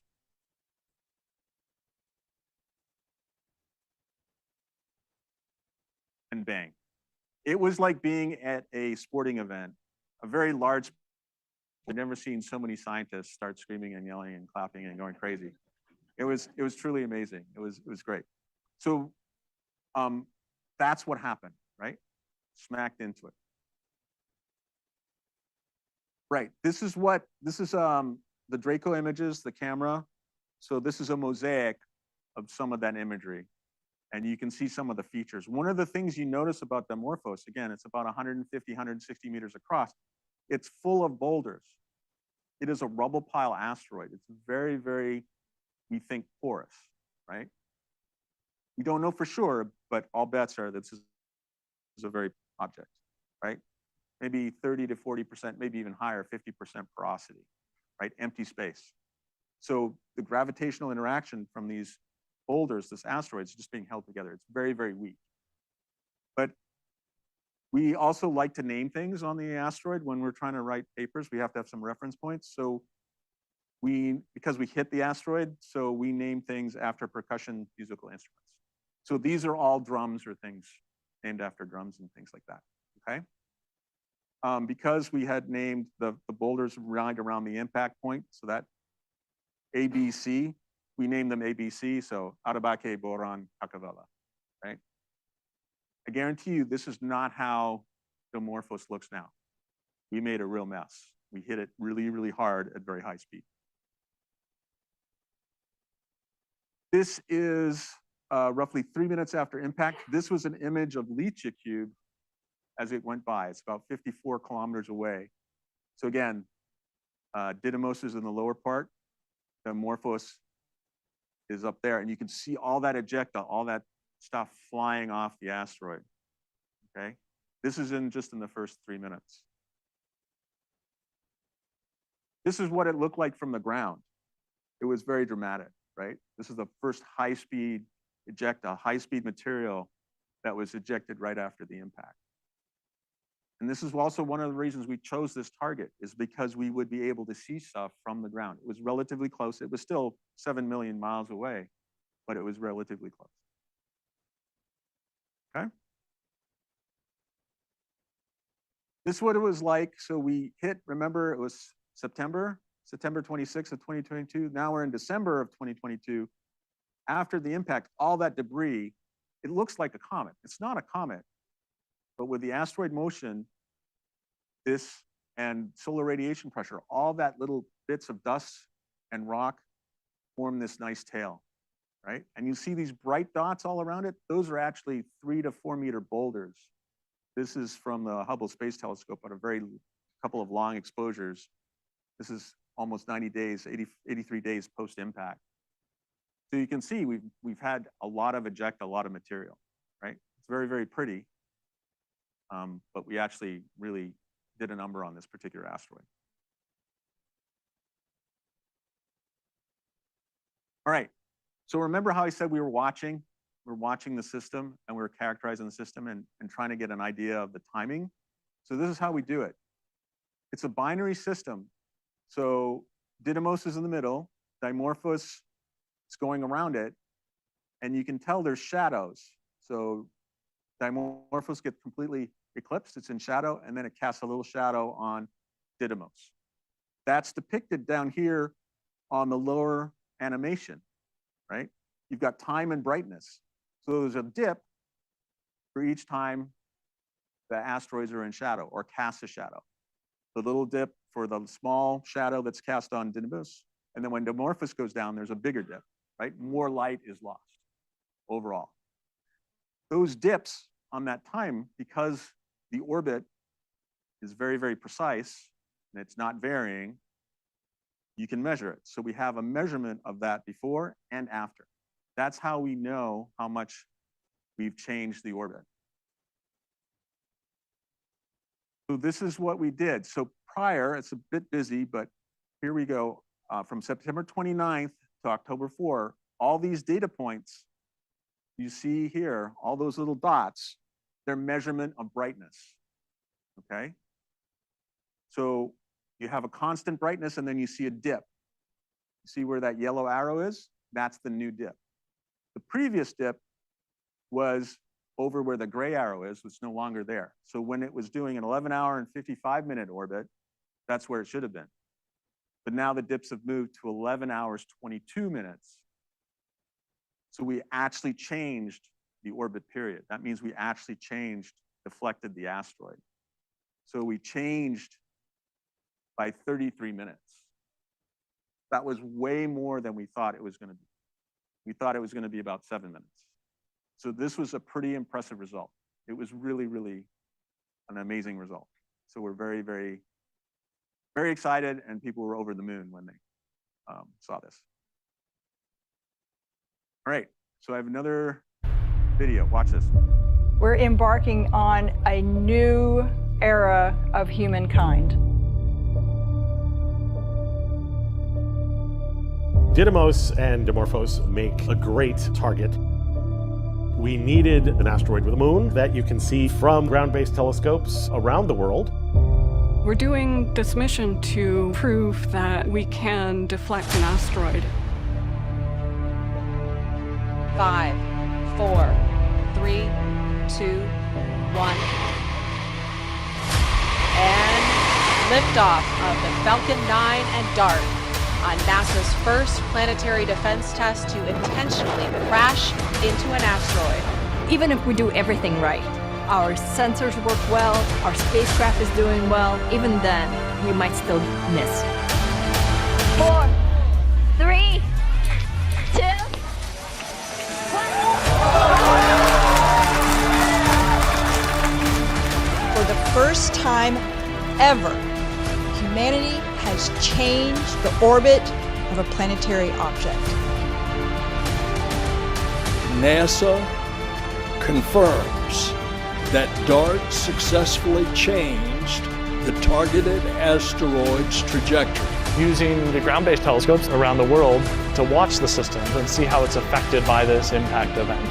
And bang. It was like being at a sporting event, a very large. I've never seen so many scientists start screaming and yelling and clapping and going crazy. It was truly amazing. It was great. So that's what happened, right? Smacked into it. Right. This is the Draco images, the camera. So this is a mosaic of some of that imagery. And you can see some of the features. One of the things you notice about Dimorphos, again, it's about 150, 160 meters across. It's full of boulders. It is a rubble pile asteroid. It's very, very, we think, porous, right? We don't know for sure, but all bets are that this is a very object, right? Maybe 30 to 40%, maybe even higher, 50% porosity, right? Empty space. So the gravitational interaction from these boulders, this asteroid, is just being held together. It's very, very weak. But we also like to name things on the asteroid when we're trying to write papers. We have to have some reference points. So because we hit the asteroid, so we name things after percussion musical instruments. So these are all drums or things named after drums and things like that, okay? Because we had named the boulders right around the impact point, so that ABC, we named them ABC, so Arabake, Boron, Kakavela, right? I guarantee you this is not how Dimorphos looks now. We made a real mess. We hit it really, really hard at very high speed. This is roughly 3 minutes after impact. This was an image of Leachy Cube as it went by. It's about 54 kilometers away. So again, Didymos is in the lower part. Dimorphos is up there, and you can see all that ejecta, all that stuff flying off the asteroid, okay? This is just in the first 3 minutes. This is what it looked like from the ground. It was very dramatic, right? This is the first high-speed ejecta, high-speed material that was ejected right after the impact. And this is also one of the reasons we chose this target, is because we would be able to see stuff from the ground. It was relatively close. It was still 7 million miles away, but it was relatively close. Okay? This is what it was like. So we hit, remember, it was September 26th of 2022. Now we're in December of 2022. After the impact, all that debris, it looks like a comet. It's not a comet, but with the asteroid motion, this and solar radiation pressure, all that little bits of dust and rock form this nice tail, right? And you see these bright dots all around it. Those are actually 3 to 4 meter boulders. This is from the Hubble Space Telescope on a couple of long exposures. This is almost 90 days, 83 days post-impact. So you can see we've had a lot of eject, a lot of material, right? It's very, very pretty. but we actually really did a number on this particular asteroid. All right, so remember how I said we were watching? We're watching the system and we were characterizing the system and trying to get an idea of the timing. So this is how we do it. It's a binary system. So Didymos is in the middle, Dimorphos is going around it, and you can tell there's shadows. So Dimorphos gets completely eclipsed, it's in shadow, and then it casts a little shadow on Didymos. That's depicted down here on the lower animation, right? You've got time and brightness. So there's a dip for each time the asteroids are in shadow or cast a shadow. The little dip for the small shadow that's cast on Didymos, and then when Dimorphos goes down, there's a bigger dip, right? More light is lost overall. Those dips on that time, because the orbit is very, very precise and it's not varying, you can measure it. So we have a measurement of that before and after. That's how we know how much we've changed the orbit. So this is what we did. So prior, it's a bit busy, but here we go. From September 29th to October 4, all these data points you see here, all those little dots, they're measurement of brightness, okay? So you have a constant brightness and then you see a dip. You see where that yellow arrow is? That's the new dip. The previous dip was over where the gray arrow is, it's no longer there. So when it was doing an 11-hour and 55-minute orbit, that's where it should have been. But now the dips have moved to 11 hours, 22 minutes. So we actually changed the orbit period. That means we actually deflected the asteroid. So we changed by 33 minutes. That was way more than we thought it was going to be. We thought it was going to be about 7 minutes. So this was a pretty impressive result. It was really, really an amazing result. So we're very, very, very excited, and people were over the moon when they saw this. All right, so I have another video. Watch this. We're embarking on a new era of humankind. Didymos and Dimorphos make a great target. We needed an asteroid with a moon that you can see from ground-based telescopes around the world. We're doing this mission to prove that we can deflect an asteroid. 5, 4, 3, 2, 1. And liftoff of the Falcon 9 and DART on NASA's first planetary defense test to intentionally crash into an asteroid. Even if we do everything right, our sensors work well, our spacecraft is doing well, even then, we might still miss. 4, 3, 2, 1. For the first time ever, humanity has changed the orbit of a planetary object. NASA confirms that DART successfully changed the targeted asteroid's trajectory. Using the ground-based telescopes around the world to watch the system and see how it's affected by this impact event.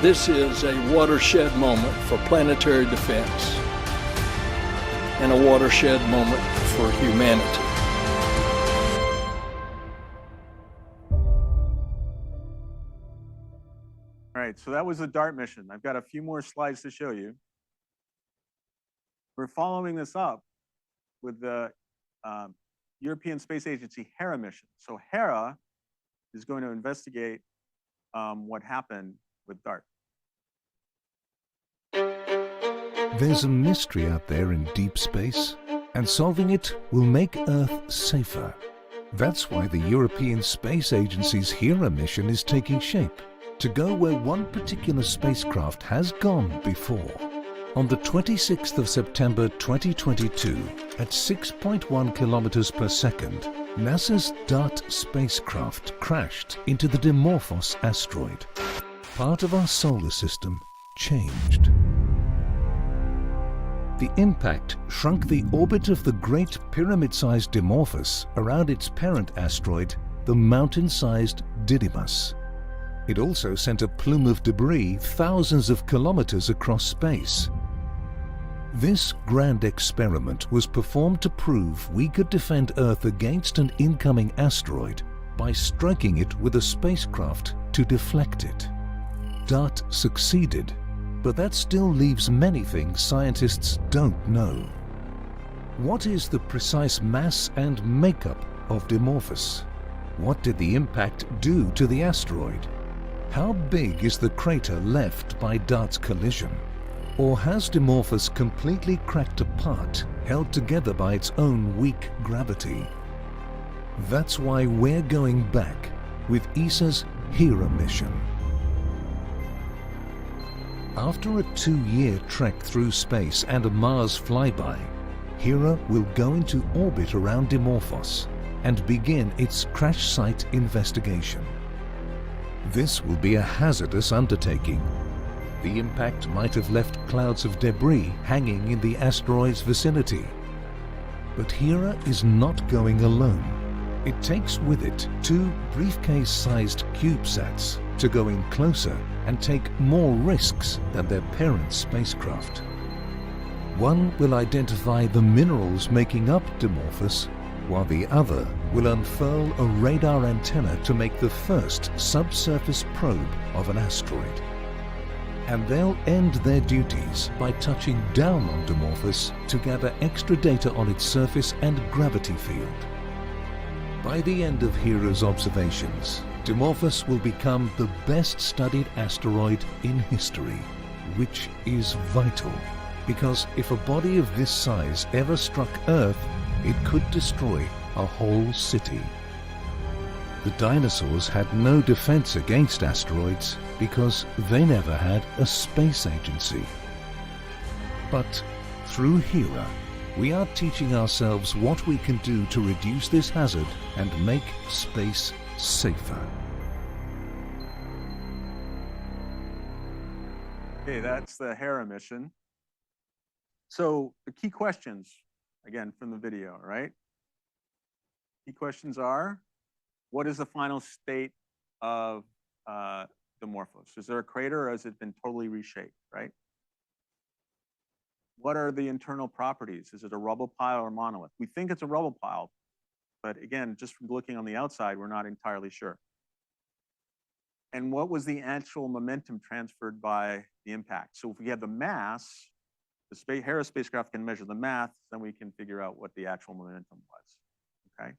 This is a watershed moment for planetary defense and a watershed moment for humanity. All right, so that was the DART mission. I've got a few more slides to show you. We're following this up with the European Space Agency HERA mission. So HERA is going to investigate what happened with DART. There's a mystery out there in deep space, and solving it will make Earth safer. That's why the European Space Agency's HERA mission is taking shape, to go where one particular spacecraft has gone before. On the 26th of September 2022, at 6.1 kilometers per second, NASA's DART spacecraft crashed into the Dimorphos asteroid. Part of our solar system changed. The impact shrunk the orbit of the great pyramid-sized Dimorphos around its parent asteroid, the mountain-sized Didymus. It also sent a plume of debris thousands of kilometers across space. This grand experiment was performed to prove we could defend Earth against an incoming asteroid by striking it with a spacecraft to deflect it. DART succeeded, but that still leaves many things scientists don't know. What is the precise mass and makeup of Dimorphos? What did the impact do to the asteroid? How big is the crater left by DART's collision? Or has Dimorphos completely cracked apart, held together by its own weak gravity? That's why we're going back with ESA's Hera mission. After a 2-year trek through space and a Mars flyby, Hera will go into orbit around Dimorphos and begin its crash site investigation. This will be a hazardous undertaking. The impact might have left clouds of debris hanging in the asteroid's vicinity. But Hera is not going alone. It takes with it 2 briefcase-sized CubeSats to go in closer and take more risks than their parent spacecraft. One will identify the minerals making up Dimorphos, while the other will unfurl a radar antenna to make the first subsurface probe of an asteroid. And they'll end their duties by touching down on Dimorphos to gather extra data on its surface and gravity field. By the end of Hera's observations, Dimorphos will become the best-studied asteroid in history, which is vital, because if a body of this size ever struck Earth, it could destroy a whole city. The dinosaurs had no defense against asteroids because they never had a space agency. But through Hera, we are teaching ourselves what we can do to reduce this hazard and make space safer. Okay, that's the Hera mission. So the key questions, again, from the video, right? Key questions are, what is the final state of Dimorphos? Is there a crater or has it been totally reshaped, right? What are the internal properties? Is it a rubble pile or monolith? We think it's a rubble pile, but again, just from looking on the outside, we're not entirely sure. And what was the actual momentum transferred by the impact? So if we have the mass, the Hera spacecraft can measure the mass, then we can figure out what the actual momentum was, okay?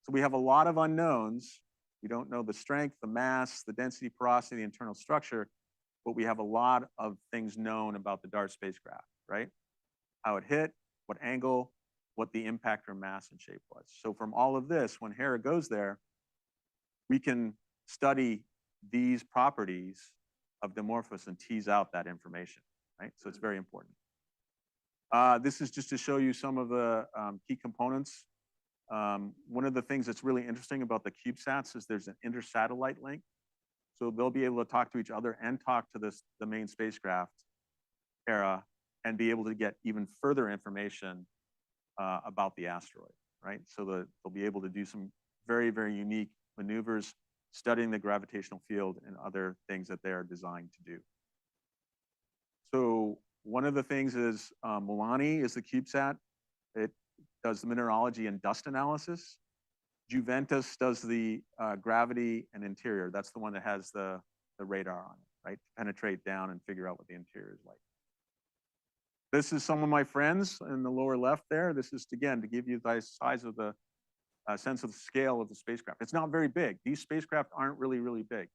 So we have a lot of unknowns. We don't know the strength, the mass, the density, porosity, the internal structure, but we have a lot of things known about the DART spacecraft, right? How it hit, what angle, what the impact or mass and shape was. So from all of this, when Hera goes there, we can study these properties of Dimorphos and tease out that information, right? So it's very important. This is just to show you some of the key components. One of the things that's really interesting about the CubeSats is there's an inter-satellite link. So they'll be able to talk to each other and talk to the main spacecraft, Hera, and be able to get even further information about the asteroid, right? So they'll be able to do some very, very unique maneuvers, studying the gravitational field and other things that they're designed to do. So one of the things is Milani is the CubeSat. It does the mineralogy and dust analysis. Juventus does the gravity and interior. That's the one that has the radar on it, right? To penetrate down and figure out what the interior is like. This is some of my friends in the lower left there. This is, again, to give you the size of the sense of the scale of the spacecraft. It's not very big. These spacecraft aren't really, really big,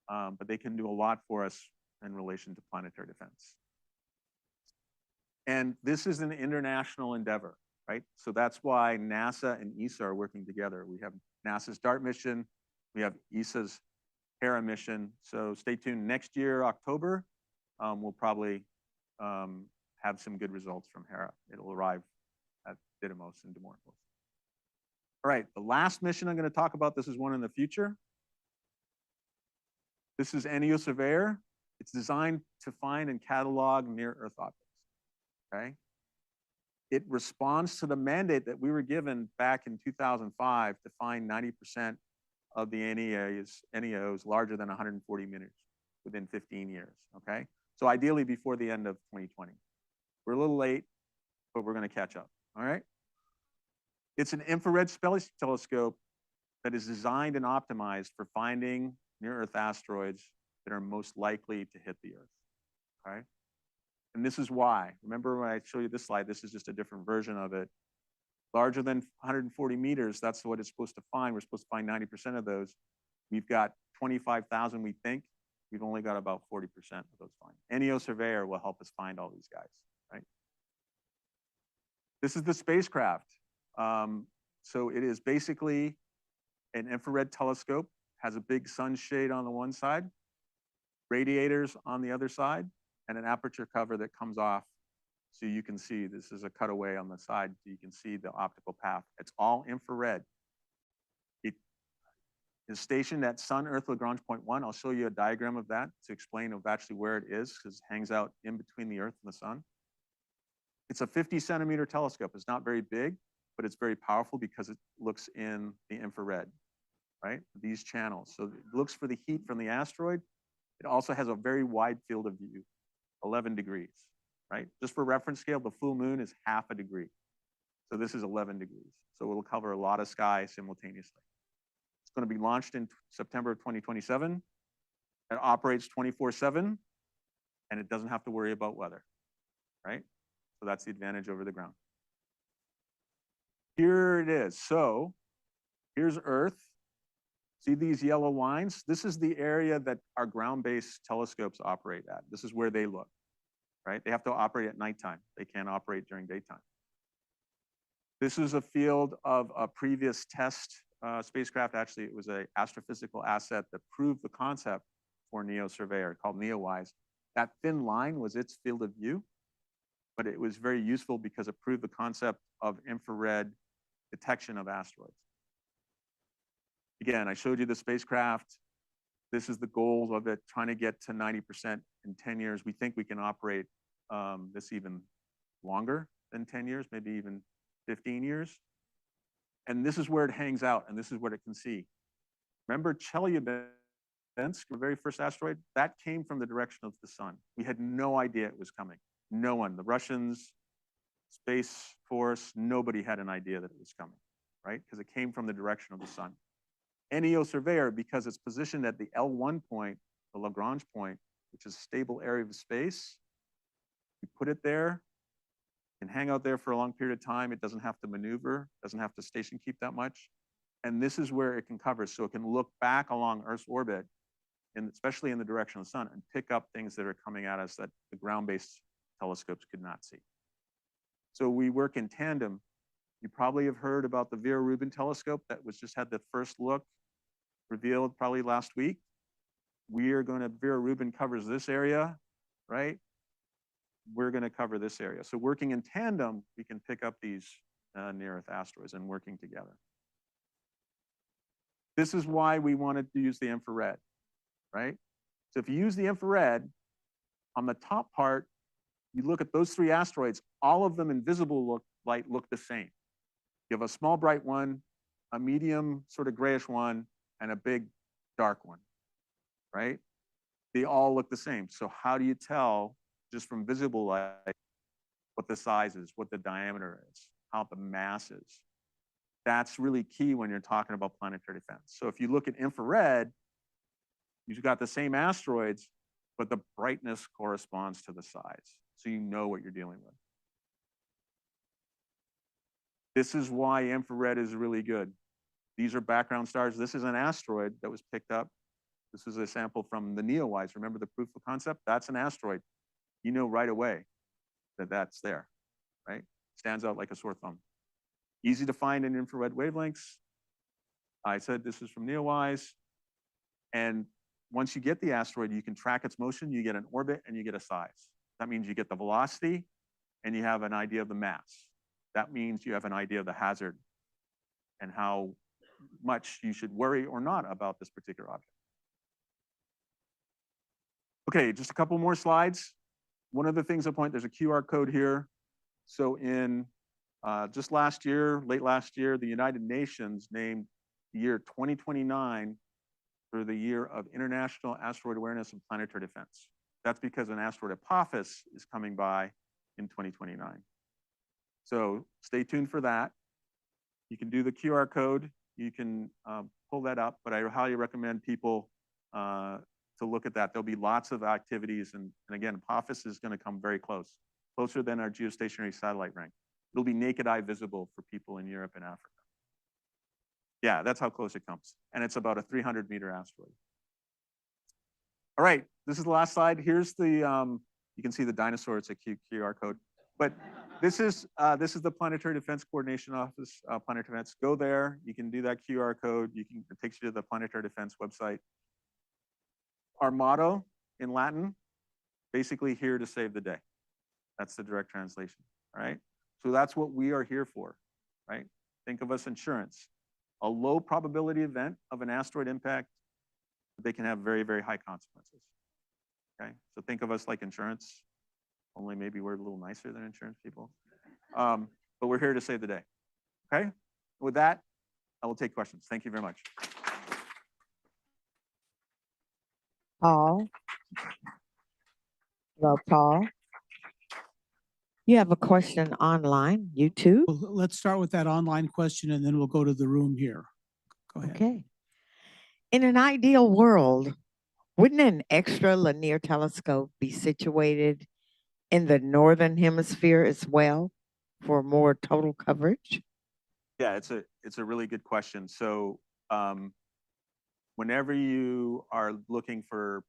but they can do a lot for us in relation to planetary defense. And this is an international endeavor, right? So that's why NASA and ESA are working together. We have NASA's DART mission. We have ESA's Hera mission. So stay tuned. Next year, October, we'll probably have some good results from Hera. It'll arrive at Didymos and Dimorphos. All right, the last mission I'm going to talk about, this is one in the future. This is NEO Surveyor. It's designed to find and catalog near-Earth objects. okay? It responds to the mandate that we were given back in 2005 to find 90% of the NEOs larger than 140 meters within 15 years, okay? So ideally before the end of 2020. We're a little late, but we're gonna catch up, all right? It's an infrared space telescope that is designed and optimized for finding near-Earth asteroids that are most likely to hit the Earth, okay? And this is why. Remember when I showed you this slide, this is just a different version of it. Larger than 140 meters, that's what it's supposed to find. We're supposed to find 90% of those. We've got 25,000 we think. We've only got about 40% of those find. NEO Surveyor will help us find all these guys, right? This is the spacecraft. So it is basically an infrared telescope, has a big sunshade on the one side, radiators on the other side, and an aperture cover that comes off so you can see. This is a cutaway on the side so you can see the optical path. It's all infrared. It is stationed at Sun-Earth Lagrange point 1. I'll show you a diagram of that to explain of actually where it is, because it hangs out in between the Earth and the Sun. It's a 50-centimeter telescope. It's not very big, but it's very powerful because it looks in the infrared, right? These channels. So it looks for the heat from the asteroid. It also has a very wide field of view, 11 degrees, right? Just for reference scale, the full moon is half a degree. So this is 11 degrees. So it'll cover a lot of sky simultaneously. It's going to be launched in September of 2027. It operates 24/7, and it doesn't have to worry about weather, right? So that's the advantage over the ground. Here it is. So here's Earth. See these yellow lines? This is the area that our ground-based telescopes operate at. This is where they look, right? They have to operate at nighttime. They can't operate during daytime. This is a field of a previous test spacecraft. Actually, it was an astrophysical asset that proved the concept for NEO Surveyor called NEOWISE. That thin line was its field of view, but it was very useful because it proved the concept of infrared detection of asteroids. Again, I showed you the spacecraft. This is the goal of it, trying to get to 90% in 10 years. We think we can operate this even longer than 10 years, maybe even 15 years. And this is where it hangs out, and this is what it can see. Remember Chelyabinsk, the very first asteroid? That came from the direction of the sun. We had no idea it was coming. No one, the Russians, Space Force, nobody had an idea that it was coming, right? Because it came from the direction of the sun. NEO Surveyor, because it's positioned at the L1 point, the Lagrange point, which is a stable area of space, you put it there, can hang out there for a long period of time. It doesn't have to maneuver, doesn't have to station keep that much. And this is where it can cover. So it can look back along Earth's orbit, and especially in the direction of the sun, and pick up things that are coming at us that the ground-based telescopes could not see. So we work in tandem. You probably have heard about the Vera Rubin telescope that was just had the first look revealed probably last week. Vera Rubin covers this area, right? We're going to cover this area. So working in tandem, we can pick up these near-Earth asteroids and working together. This is why we wanted to use the infrared, right? So if you use the infrared, on the top part, you look at those 3 asteroids, all of them in visible light look the same. You have a small bright one, a medium sort of grayish one, and a big dark one, right? They all look the same. So how do you tell just from visible light what the size is, what the diameter is, how the mass is? That's really key when you're talking about planetary defense. So if you look at infrared, you've got the same asteroids, but the brightness corresponds to the size. So you know what you're dealing with. This is why infrared is really good. These are background stars. This is an asteroid that was picked up. This is a sample from the NEOWISE. Remember the proof of concept? That's an asteroid. You know right away that that's there, right? Stands out like a sore thumb. Easy to find in infrared wavelengths. I said this is from NEOWISE. And once you get the asteroid, you can track its motion, you get an orbit, and you get a size. That means you get the velocity, and you have an idea of the mass. That means you have an idea of the hazard and how much you should worry or not about this particular object. Okay, just a couple more slides. One of the things I'll point, there's a QR code here. So in just last year, late last year, the United Nations named the year 2029 for the year of International Asteroid Awareness and Planetary Defense. That's because an asteroid Apophis is coming by in 2029. So stay tuned for that. You can do the QR code. You can pull that up, but I highly recommend people to look at that. There'll be lots of activities. And again, Apophis is going to come very close, closer than our geostationary satellite ring. It'll be naked eye visible for people in Europe and Africa. Yeah, that's how close it comes. And it's about a 300-meter asteroid. All right, this is the last slide. Here's the, you can see the dinosaur. It's a QR code. But this is the Planetary Defense Coordination Office, Planetary Defense. Go there. You can do that QR code. It takes you to the Planetary Defense website. Our motto in Latin, basically here to save the day. That's the direct translation, all right? So that's what we are here for, right? Think of us insurance. A low probability event of an asteroid impact, they can have very, very high consequences, okay? So think of us like insurance, only maybe we're a little nicer than insurance people. But we're here to save the day, okay? With that, I will take questions. Thank you very much. Paul. Hello, Paul. You have a question online, YouTube? Well, let's start with that online question and then we'll go to the room here. Go ahead. Okay. In an ideal world, wouldn't an extra linear telescope be situated in the northern hemisphere as well for more total coverage? Yeah, it's a really good question. So whenever you are looking for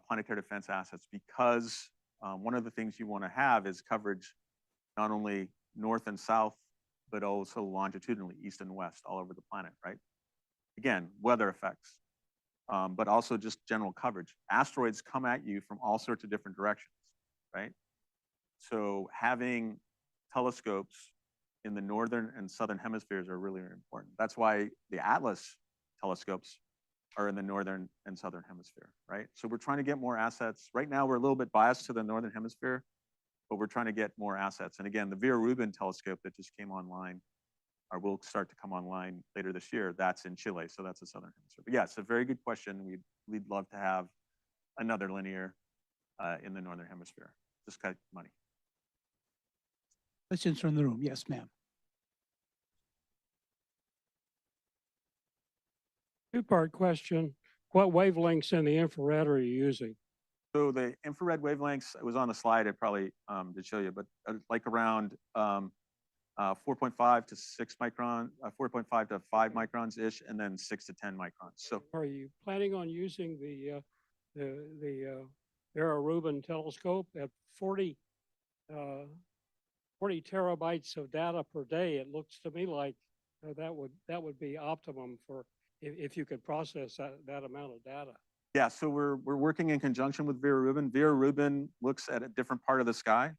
planetary defense assets, because one of the things you want to have is coverage not only north and south, but also longitudinally, east and west, all over the planet, right? Again, weather effects, but also just general coverage. Asteroids come at you from all sorts of different directions, right? So having telescopes in the northern and southern hemispheres are really important. That's why the Atlas telescopes are in the northern and southern hemisphere, right? So we're trying to get more assets. Right now, we're a little bit biased to the northern hemisphere, but we're trying to get more assets. And again, the Vera Rubin telescope that just came online, or will start to come online later this year, that's in Chile, so that's the southern hemisphere. But yeah, it's a very good question. We'd love to have another linear in the northern hemisphere. Just cut money. Questions from the room? Yes, ma'am. Two-part question. What wavelengths in the infrared are you using? So the infrared wavelengths, it was on the slide, I probably did show you, but like around 4.5 to 6 micron, 4.5 to 5 microns-ish, and then 6 to 10 microns. So are you planning on using the Vera Rubin telescope at 40 terabytes of data per day? It looks to me like that would be optimum for if you could process that amount of data. yeah, so we're working in conjunction with Vera Rubin. Vera Rubin looks at a different part of the sky.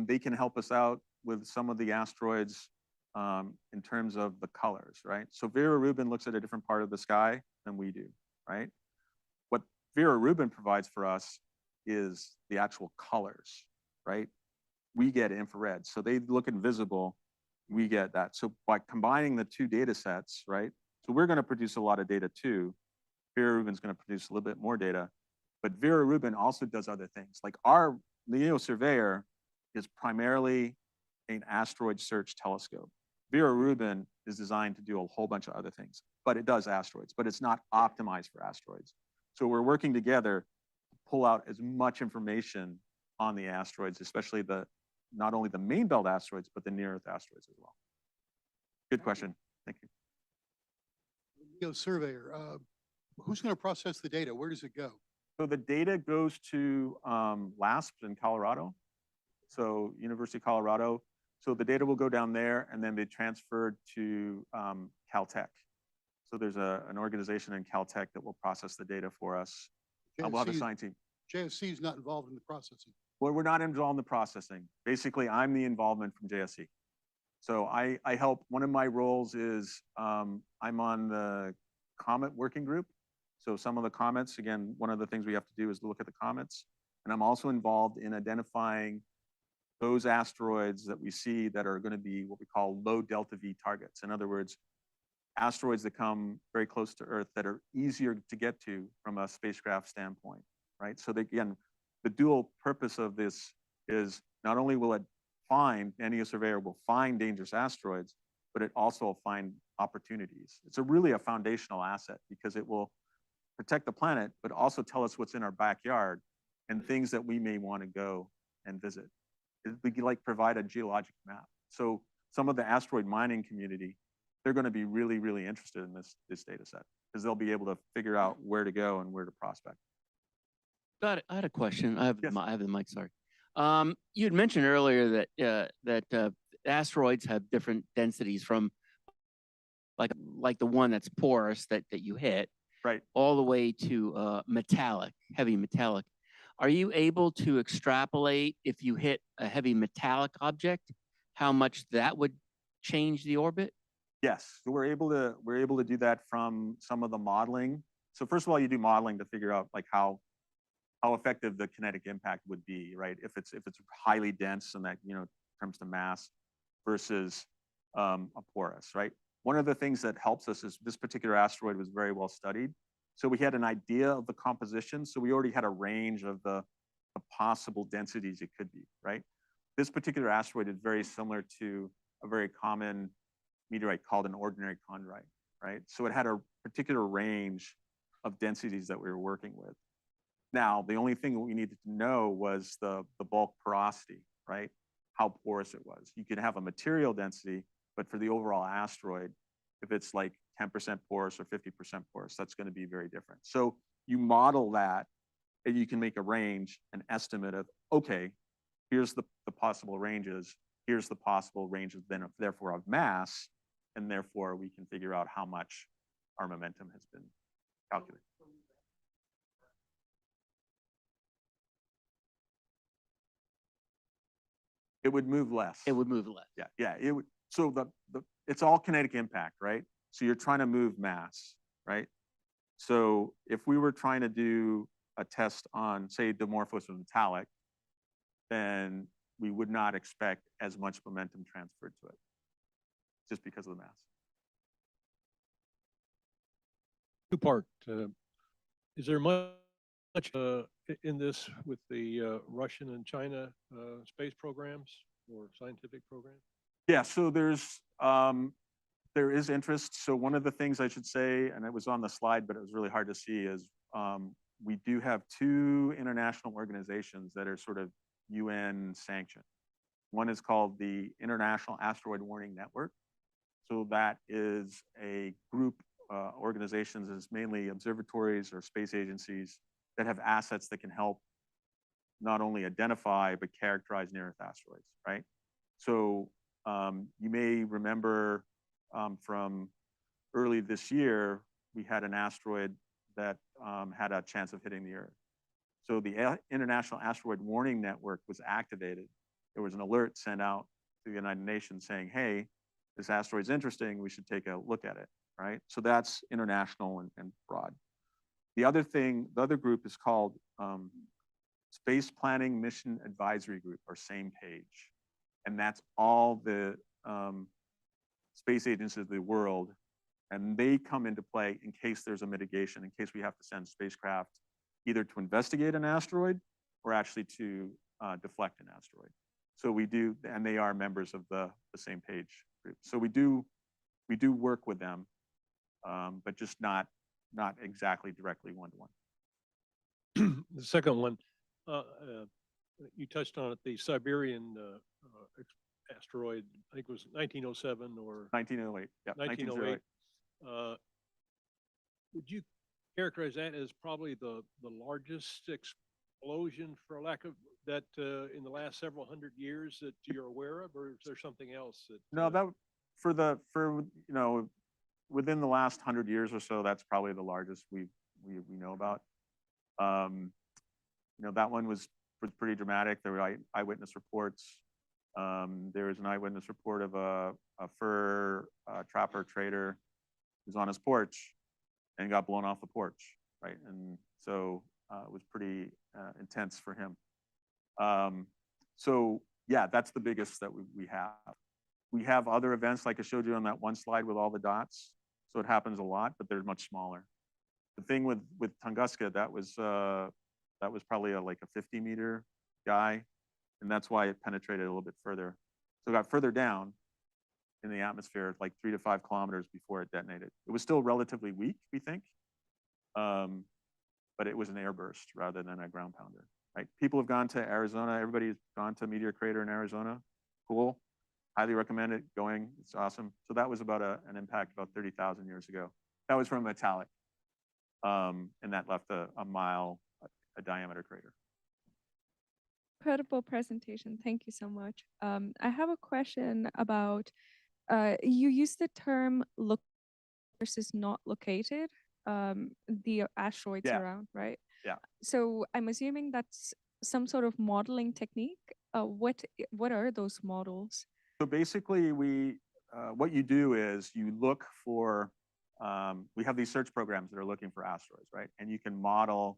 They can help us out with some of the asteroids in terms of the colors, right? So Vera Rubin looks at a different part of the sky than we do, right? What Vera Rubin provides for us is the actual colors, right? We get infrared, so they look invisible, we get that. So by combining the two data sets, right? So we're going to produce a lot of data too. Vera Rubin's going to produce a little bit more data, but Vera Rubin also does other things. Like our LEO Surveyor is primarily an asteroid search telescope. Vera Rubin is designed to do a whole bunch of other things, but it does asteroids, but it's not optimized for asteroids. So we're working together to pull out as much information on the asteroids, especially not only the main belt asteroids, but the near Earth asteroids as well. Good question. Thank you. LEO Surveyor, who's going to process the data? Where does it go? So the data goes to LASP in Colorado, so University of Colorado. So the data will go down there and then be transferred to Caltech. So there's an organization in Caltech that will process the data for us. We'll have a science team. JSC is not involved in the processing. Well, we're not involved in the processing. Basically, I'm the involvement from JSC. So I help, one of my roles is I'm on the comet working group. So some of the comets, again, one of the things we have to do is look at the comets. And I'm also involved in identifying those asteroids that we see that are going to be what we call low delta V targets. In other words, asteroids that come very close to Earth that are easier to get to from a spacecraft standpoint, right? So again, the dual purpose of this is not only will it find, NEO Surveyor will find dangerous asteroids, but it also will find opportunities. It's really a foundational asset because it will protect the planet, but also tell us what's in our backyard and things that we may want to go and visit. We can like provide a geologic map. So some of the asteroid mining community, they're going to be really, really interested in this data set because they'll be able to figure out where to go and where to prospect. I had a question. I have the mic. Sorry. You had mentioned earlier that asteroids have different densities from like the one that's porous that you hit, right, all the way to metallic, heavy metallic. Are you able to extrapolate if you hit a heavy metallic object, how much that would change the orbit? Yes, so we're able to do that from some of the modeling. So first of all, you do modeling to figure out like how effective the kinetic impact would be, right? If it's highly dense and that comes to mass versus a porous, right? One of the things that helps us is this particular asteroid was very well studied. So we had an idea of the composition. So we already had a range of the possible densities it could be, right? This particular asteroid is very similar to a very common meteorite called an ordinary chondrite, right? So it had a particular range of densities that we were working with. Now, the only thing that we needed to know was the bulk porosity, right? How porous it was. You could have a material density, but for the overall asteroid, if it's like 10% porous or 50% porous, that's going to be very different. So you model that and you can make a range, an estimate of, okay, here's the possible ranges, here's the possible range of then therefore of mass, and therefore we can figure out how much our momentum has been calculated. It would move less. It would move less. Yeah. It would. So it's all kinetic impact, right? So you're trying to move mass, right? So if we were trying to do a test on, say, dimorphos or metallic, then we would not expect as much momentum transferred to it, just because of the mass. Two-part. Is there much in this with the Russian and China space programs or scientific programs? Yeah, so there is interest. So one of the things I should say, and it was on the slide, but it was really hard to see, is we do have two international organizations that are sort of UN sanctioned. One is called the International Asteroid Warning Network. So that is a group organizations, is mainly observatories or space agencies that have assets that can help not only identify, but characterize near-Earth asteroids, right? So you may remember from early this year, we had an asteroid that had a chance of hitting the Earth. So the International Asteroid Warning Network was activated. There was an alert sent out to the United Nations saying, hey, this asteroid's interesting, we should take a look at it, right? So that's international and broad. The other group is called Space Planning Mission Advisory Group, or same page. And that's all the space agencies of the world. And they come into play in case there's a mitigation, in case we have to send spacecraft either to investigate an asteroid or actually to deflect an asteroid. So we do, and they are members of the same page group. So we do work with them, but just not exactly directly one-to-one. The second one, you touched on it, the Siberian asteroid, I think it was 1907 or 1908. Yeah, 1908. Would you characterize that as probably the largest explosion, for lack of that, in the last several hundred years that you're aware of, or is there something else that? No, that within the last 100 years or so, that's probably the largest we know about. That one was pretty dramatic. There were eyewitness reports. There was an eyewitness report of a fur trapper trader who's on his porch and got blown off the porch, right? And so it was pretty intense for him. So Yeah, that's the biggest that we have. We have other events like I showed you on that one slide with all the dots. So it happens a lot, but they're much smaller. The thing with Tunguska, that was probably like a 50-meter guy, and that's why it penetrated a little bit further. So it got further down in the atmosphere, like 3 to 5 kilometers before it detonated. It was still relatively weak, we think, but it was an airburst rather than a ground pounder. Right? People have gone to Arizona. Everybody's gone to Meteor Crater in Arizona. Cool. Highly recommend it. Going. It's awesome. So that was about an impact about 30,000 years ago. That was from a metallic, and that left a mile a diameter crater. Incredible presentation. Thank you so much. I have a question about, you used the term look versus not located, the asteroids around, right? Yeah. So I'm assuming that's some sort of modeling technique. What are those models? So basically, what you do is you look for, we have these search programs that are looking for asteroids, right? And you can model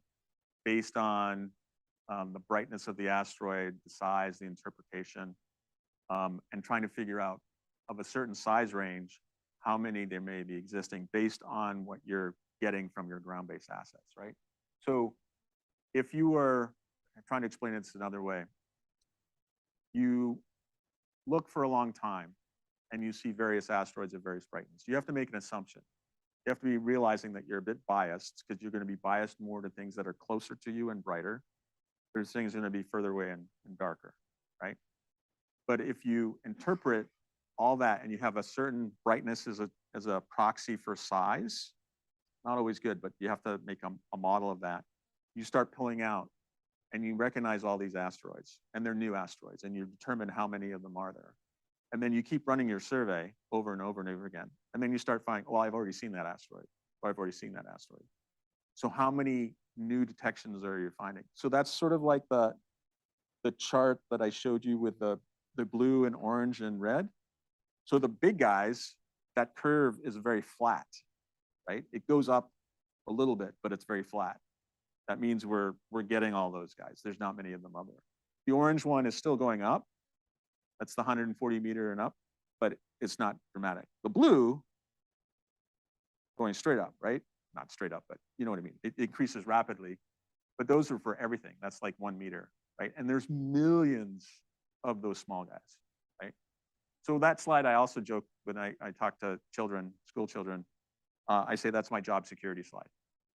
based on the brightness of the asteroid, the size, the interpretation, and trying to figure out of a certain size range, how many there may be existing based on what you're getting from your ground-based assets, right? So if you were, I'm trying to explain this another way, you look for a long time and you see various asteroids of various brightness. You have to make an assumption. You have to be realizing that you're a bit biased because you're going to be biased more to things that are closer to you and brighter. There's things going to be further away and darker, right? But if you interpret all that and you have a certain brightness as a proxy for size, not always good, but you have to make a model of that. You start pulling out and you recognize all these asteroids and they're new asteroids and you determine how many of them are there. And then you keep running your survey over and over and over again. And then you start finding, well, I've already seen that asteroid, or I've already seen that asteroid. So how many new detections are you finding? So that's sort of like the chart that I showed you with the blue and orange and red. So the big guys, that curve is very flat, right? It goes up a little bit, but it's very flat. That means we're getting all those guys. There's not many of them up there. The orange one is still going up. That's the 140 meter and up, but it's not dramatic. The blue going straight up, right? Not straight up, but you know what I mean. It increases rapidly, but those are for everything. That's like 1 meter, right? And there's millions of those small guys, right? So that slide, I also joke when I talk to children, school children, I say that's my job security slide.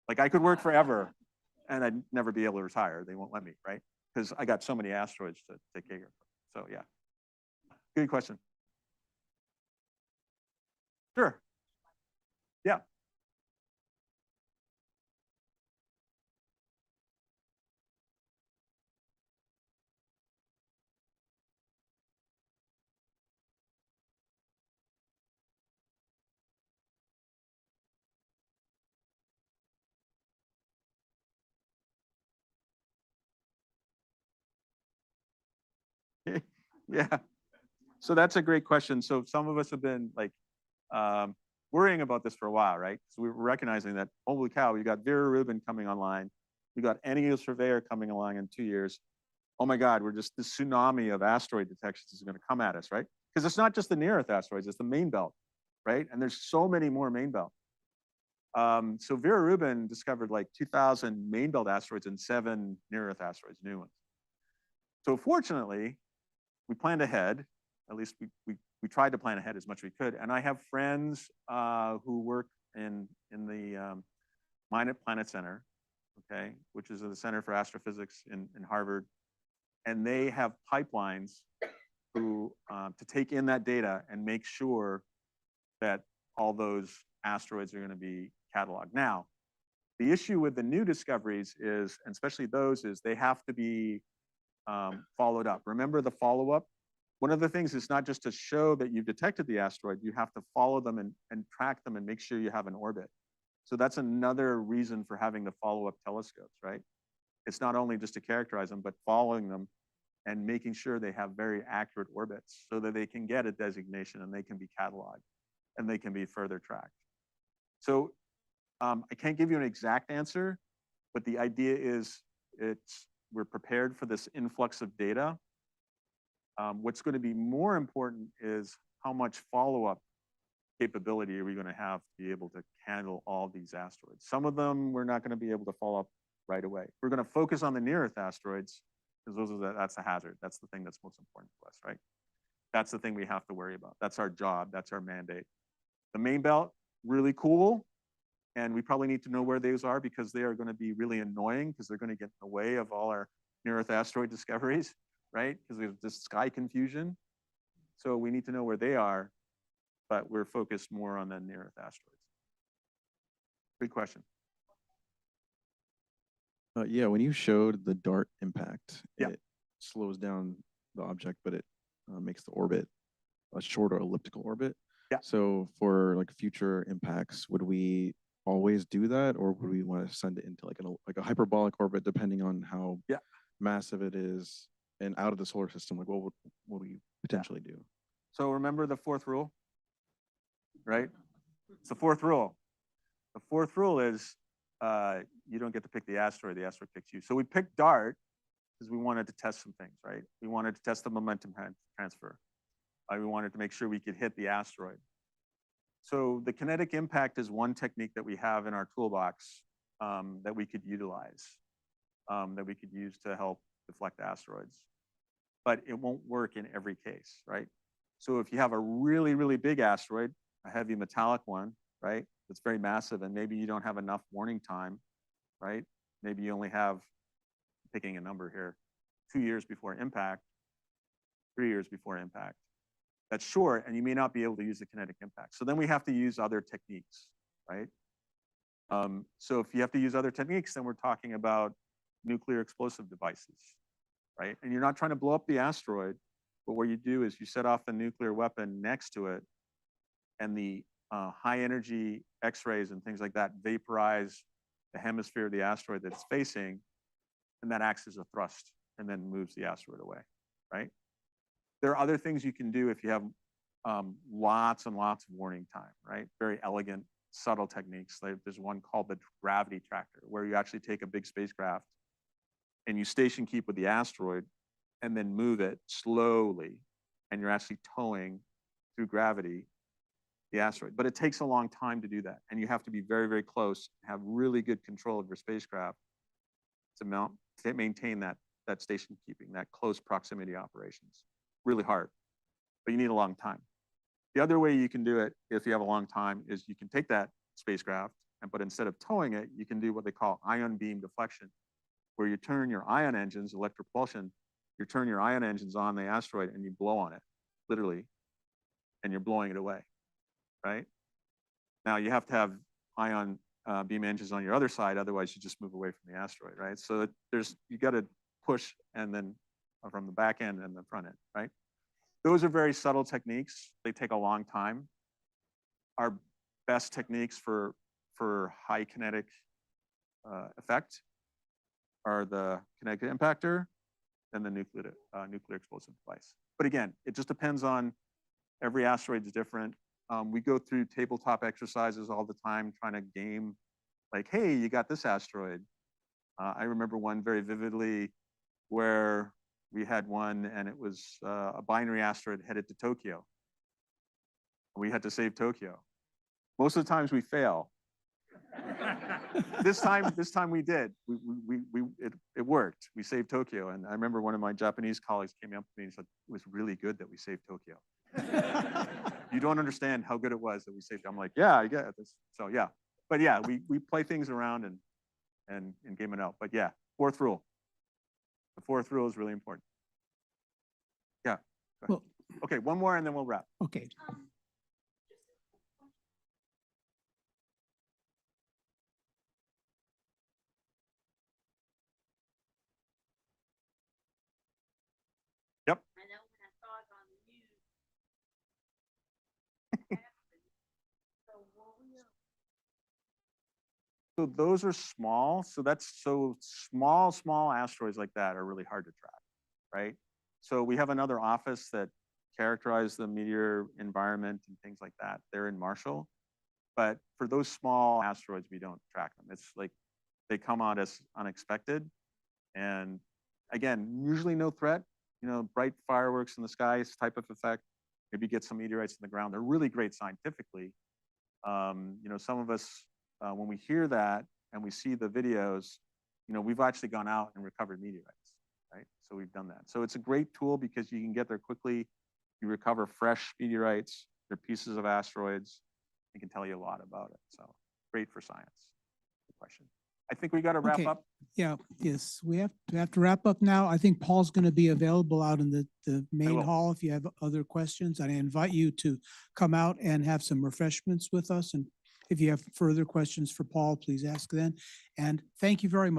Like I could work forever and I'd never be able to retire. They won't let me, right? Because I got so many asteroids to take care of. So yeah, good question. Sure. Yeah. Yeah. So that's a great question. So some of us have been like worrying about this for a while, right? So we were recognizing that, holy cow, we got Vera Rubin coming online. We got Annual Surveyor coming along in 2 years. Oh my God, this tsunami of asteroid detections is going to come at us, right? Because it's not just the near Earth asteroids, it's the main belt, right? And there's so many more main belt. So Vera Rubin discovered like 2,000 main belt asteroids and 7 near Earth asteroids, new ones. So fortunately, we planned ahead. At least we tried to plan ahead as much as we could. And I have friends who work in the Minot Planet Center, okay, which is the Center for Astrophysics in Harvard. And they have pipelines to take in that data and make sure that all those asteroids are going to be cataloged. Now, the issue with the new discoveries is, and especially those, is they have to be followed up. Remember the follow-up? One of the things is not just to show that you've detected the asteroid, you have to follow them and track them and make sure you have an orbit. So that's another reason for having the follow-up telescopes, right? It's not only just to characterize them, but following them and making sure they have very accurate orbits so that they can get a designation and they can be cataloged and they can be further tracked. So I can't give you an exact answer, but the idea is we're prepared for this influx of data. What's going to be more important is how much follow-up capability are we going to have to be able to handle all these asteroids. Some of them we're not going to be able to follow up right away. We're going to focus on the near-Earth asteroids because that's a hazard. That's the thing that's most important to us, right? That's the thing we have to worry about. That's our job. That's our mandate. The main belt, really cool. And we probably need to know where those are because they are going to be really annoying because they're going to get in the way of all our near-Earth asteroid discoveries, right? Because there's this sky confusion. So we need to know where they are, but we're focused more on the near-Earth asteroids. Good question. Yeah, when you showed the DART impact, yeah. It slows down the object, but it makes the orbit a shorter elliptical orbit. Yeah. So for like future impacts, would we always do that, or would we want to send it into like a hyperbolic orbit, depending on how massive it is and out of the solar system? Like, what would we potentially do? So remember the fourth rule, right? It's the fourth rule. The fourth rule is you don't get to pick the asteroid picks you. So we picked DART because we wanted to test some things, right? We wanted to test the momentum transfer. We wanted to make sure we could hit the asteroid. So the kinetic impact is one technique that we have in our toolbox that we could utilize, that we could use to help deflect asteroids. But it won't work in every case, right? So if you have a really, really big asteroid, a heavy metallic one, right? That's very massive, and maybe you don't have enough warning time, right? Maybe you only have, picking a number here, 2 years before impact, 3 years before impact. That's short, and you may not be able to use the kinetic impact. So then we have to use other techniques, right? So if you have to use other techniques, then we're talking about nuclear explosive devices, right? And you're not trying to blow up the asteroid, but what you do is you set off the nuclear weapon next to it, and the high energy X-rays and things like that vaporize the hemisphere of the asteroid that it's facing, and that acts as a thrust and then moves the asteroid away, right? There are other things you can do if you have lots and lots of warning time, right? Very elegant, subtle techniques. There's one called the gravity tractor, where you actually take a big spacecraft and you station keep with the asteroid and then move it slowly, and you're actually towing through gravity the asteroid. But it takes a long time to do that, and you have to be very, very close, have really good control of your spacecraft to maintain that station keeping, that close proximity operations. Really hard, but you need a long time. The other way you can do it, if you have a long time, is you can take that spacecraft, but instead of towing it, you can do what they call ion beam deflection, where you turn your ion engines, electropropulsion, you turn your ion engines on the asteroid and you blow on it, literally, and you're blowing it away, right? Now you have to have ion beam engines on your other side, otherwise you just move away from the asteroid, right? So you got to push and then from the back end and the front end, right? Those are very subtle techniques. They take a long time. Our best techniques for high kinetic effect are the kinetic impactor and the nuclear explosive device. But again, it just depends on, every asteroid is different. We go through tabletop exercises all the time trying to game, like, hey, you got this asteroid. I remember one very vividly where we had one and it was a binary asteroid headed to Tokyo. We had to save Tokyo. Most of the times we fail. This time we did. It worked. We saved Tokyo. And I remember one of my Japanese colleagues came up to me and said, it was really good that we saved Tokyo. You don't understand how good it was that we saved it. I'm like, yeah, I get this. So yeah, but yeah, we play things around and game it out. But yeah, fourth rule. The fourth rule is really important. Yeah. Well, okay, one more and then we'll wrap. Okay. Yep. So those are small. So small asteroids like that are really hard to track, right? So we have another office that characterizes the meteor environment and things like that. They're in Marshall. But for those small asteroids, we don't track them. It's like they come out as unexpected. And again, usually no threat, bright fireworks in the skies type of effect. Maybe get some meteorites in the ground. They're really great scientifically. Some of us, when we hear that and we see the videos, we've actually gone out and recovered meteorites, right? So we've done that. So it's a great tool because you can get there quickly. You recover fresh meteorites. They're pieces of asteroids. It can tell you a lot about it. So great for science. Good question. I think we got to wrap Okay. up. Yeah, yes, we have to wrap up now. I think Paul's going to be available out in the main will. hall if you have other questions. I invite you to come out and have some refreshments with us. And if you have further questions for Paul, please ask then. And thank you very much.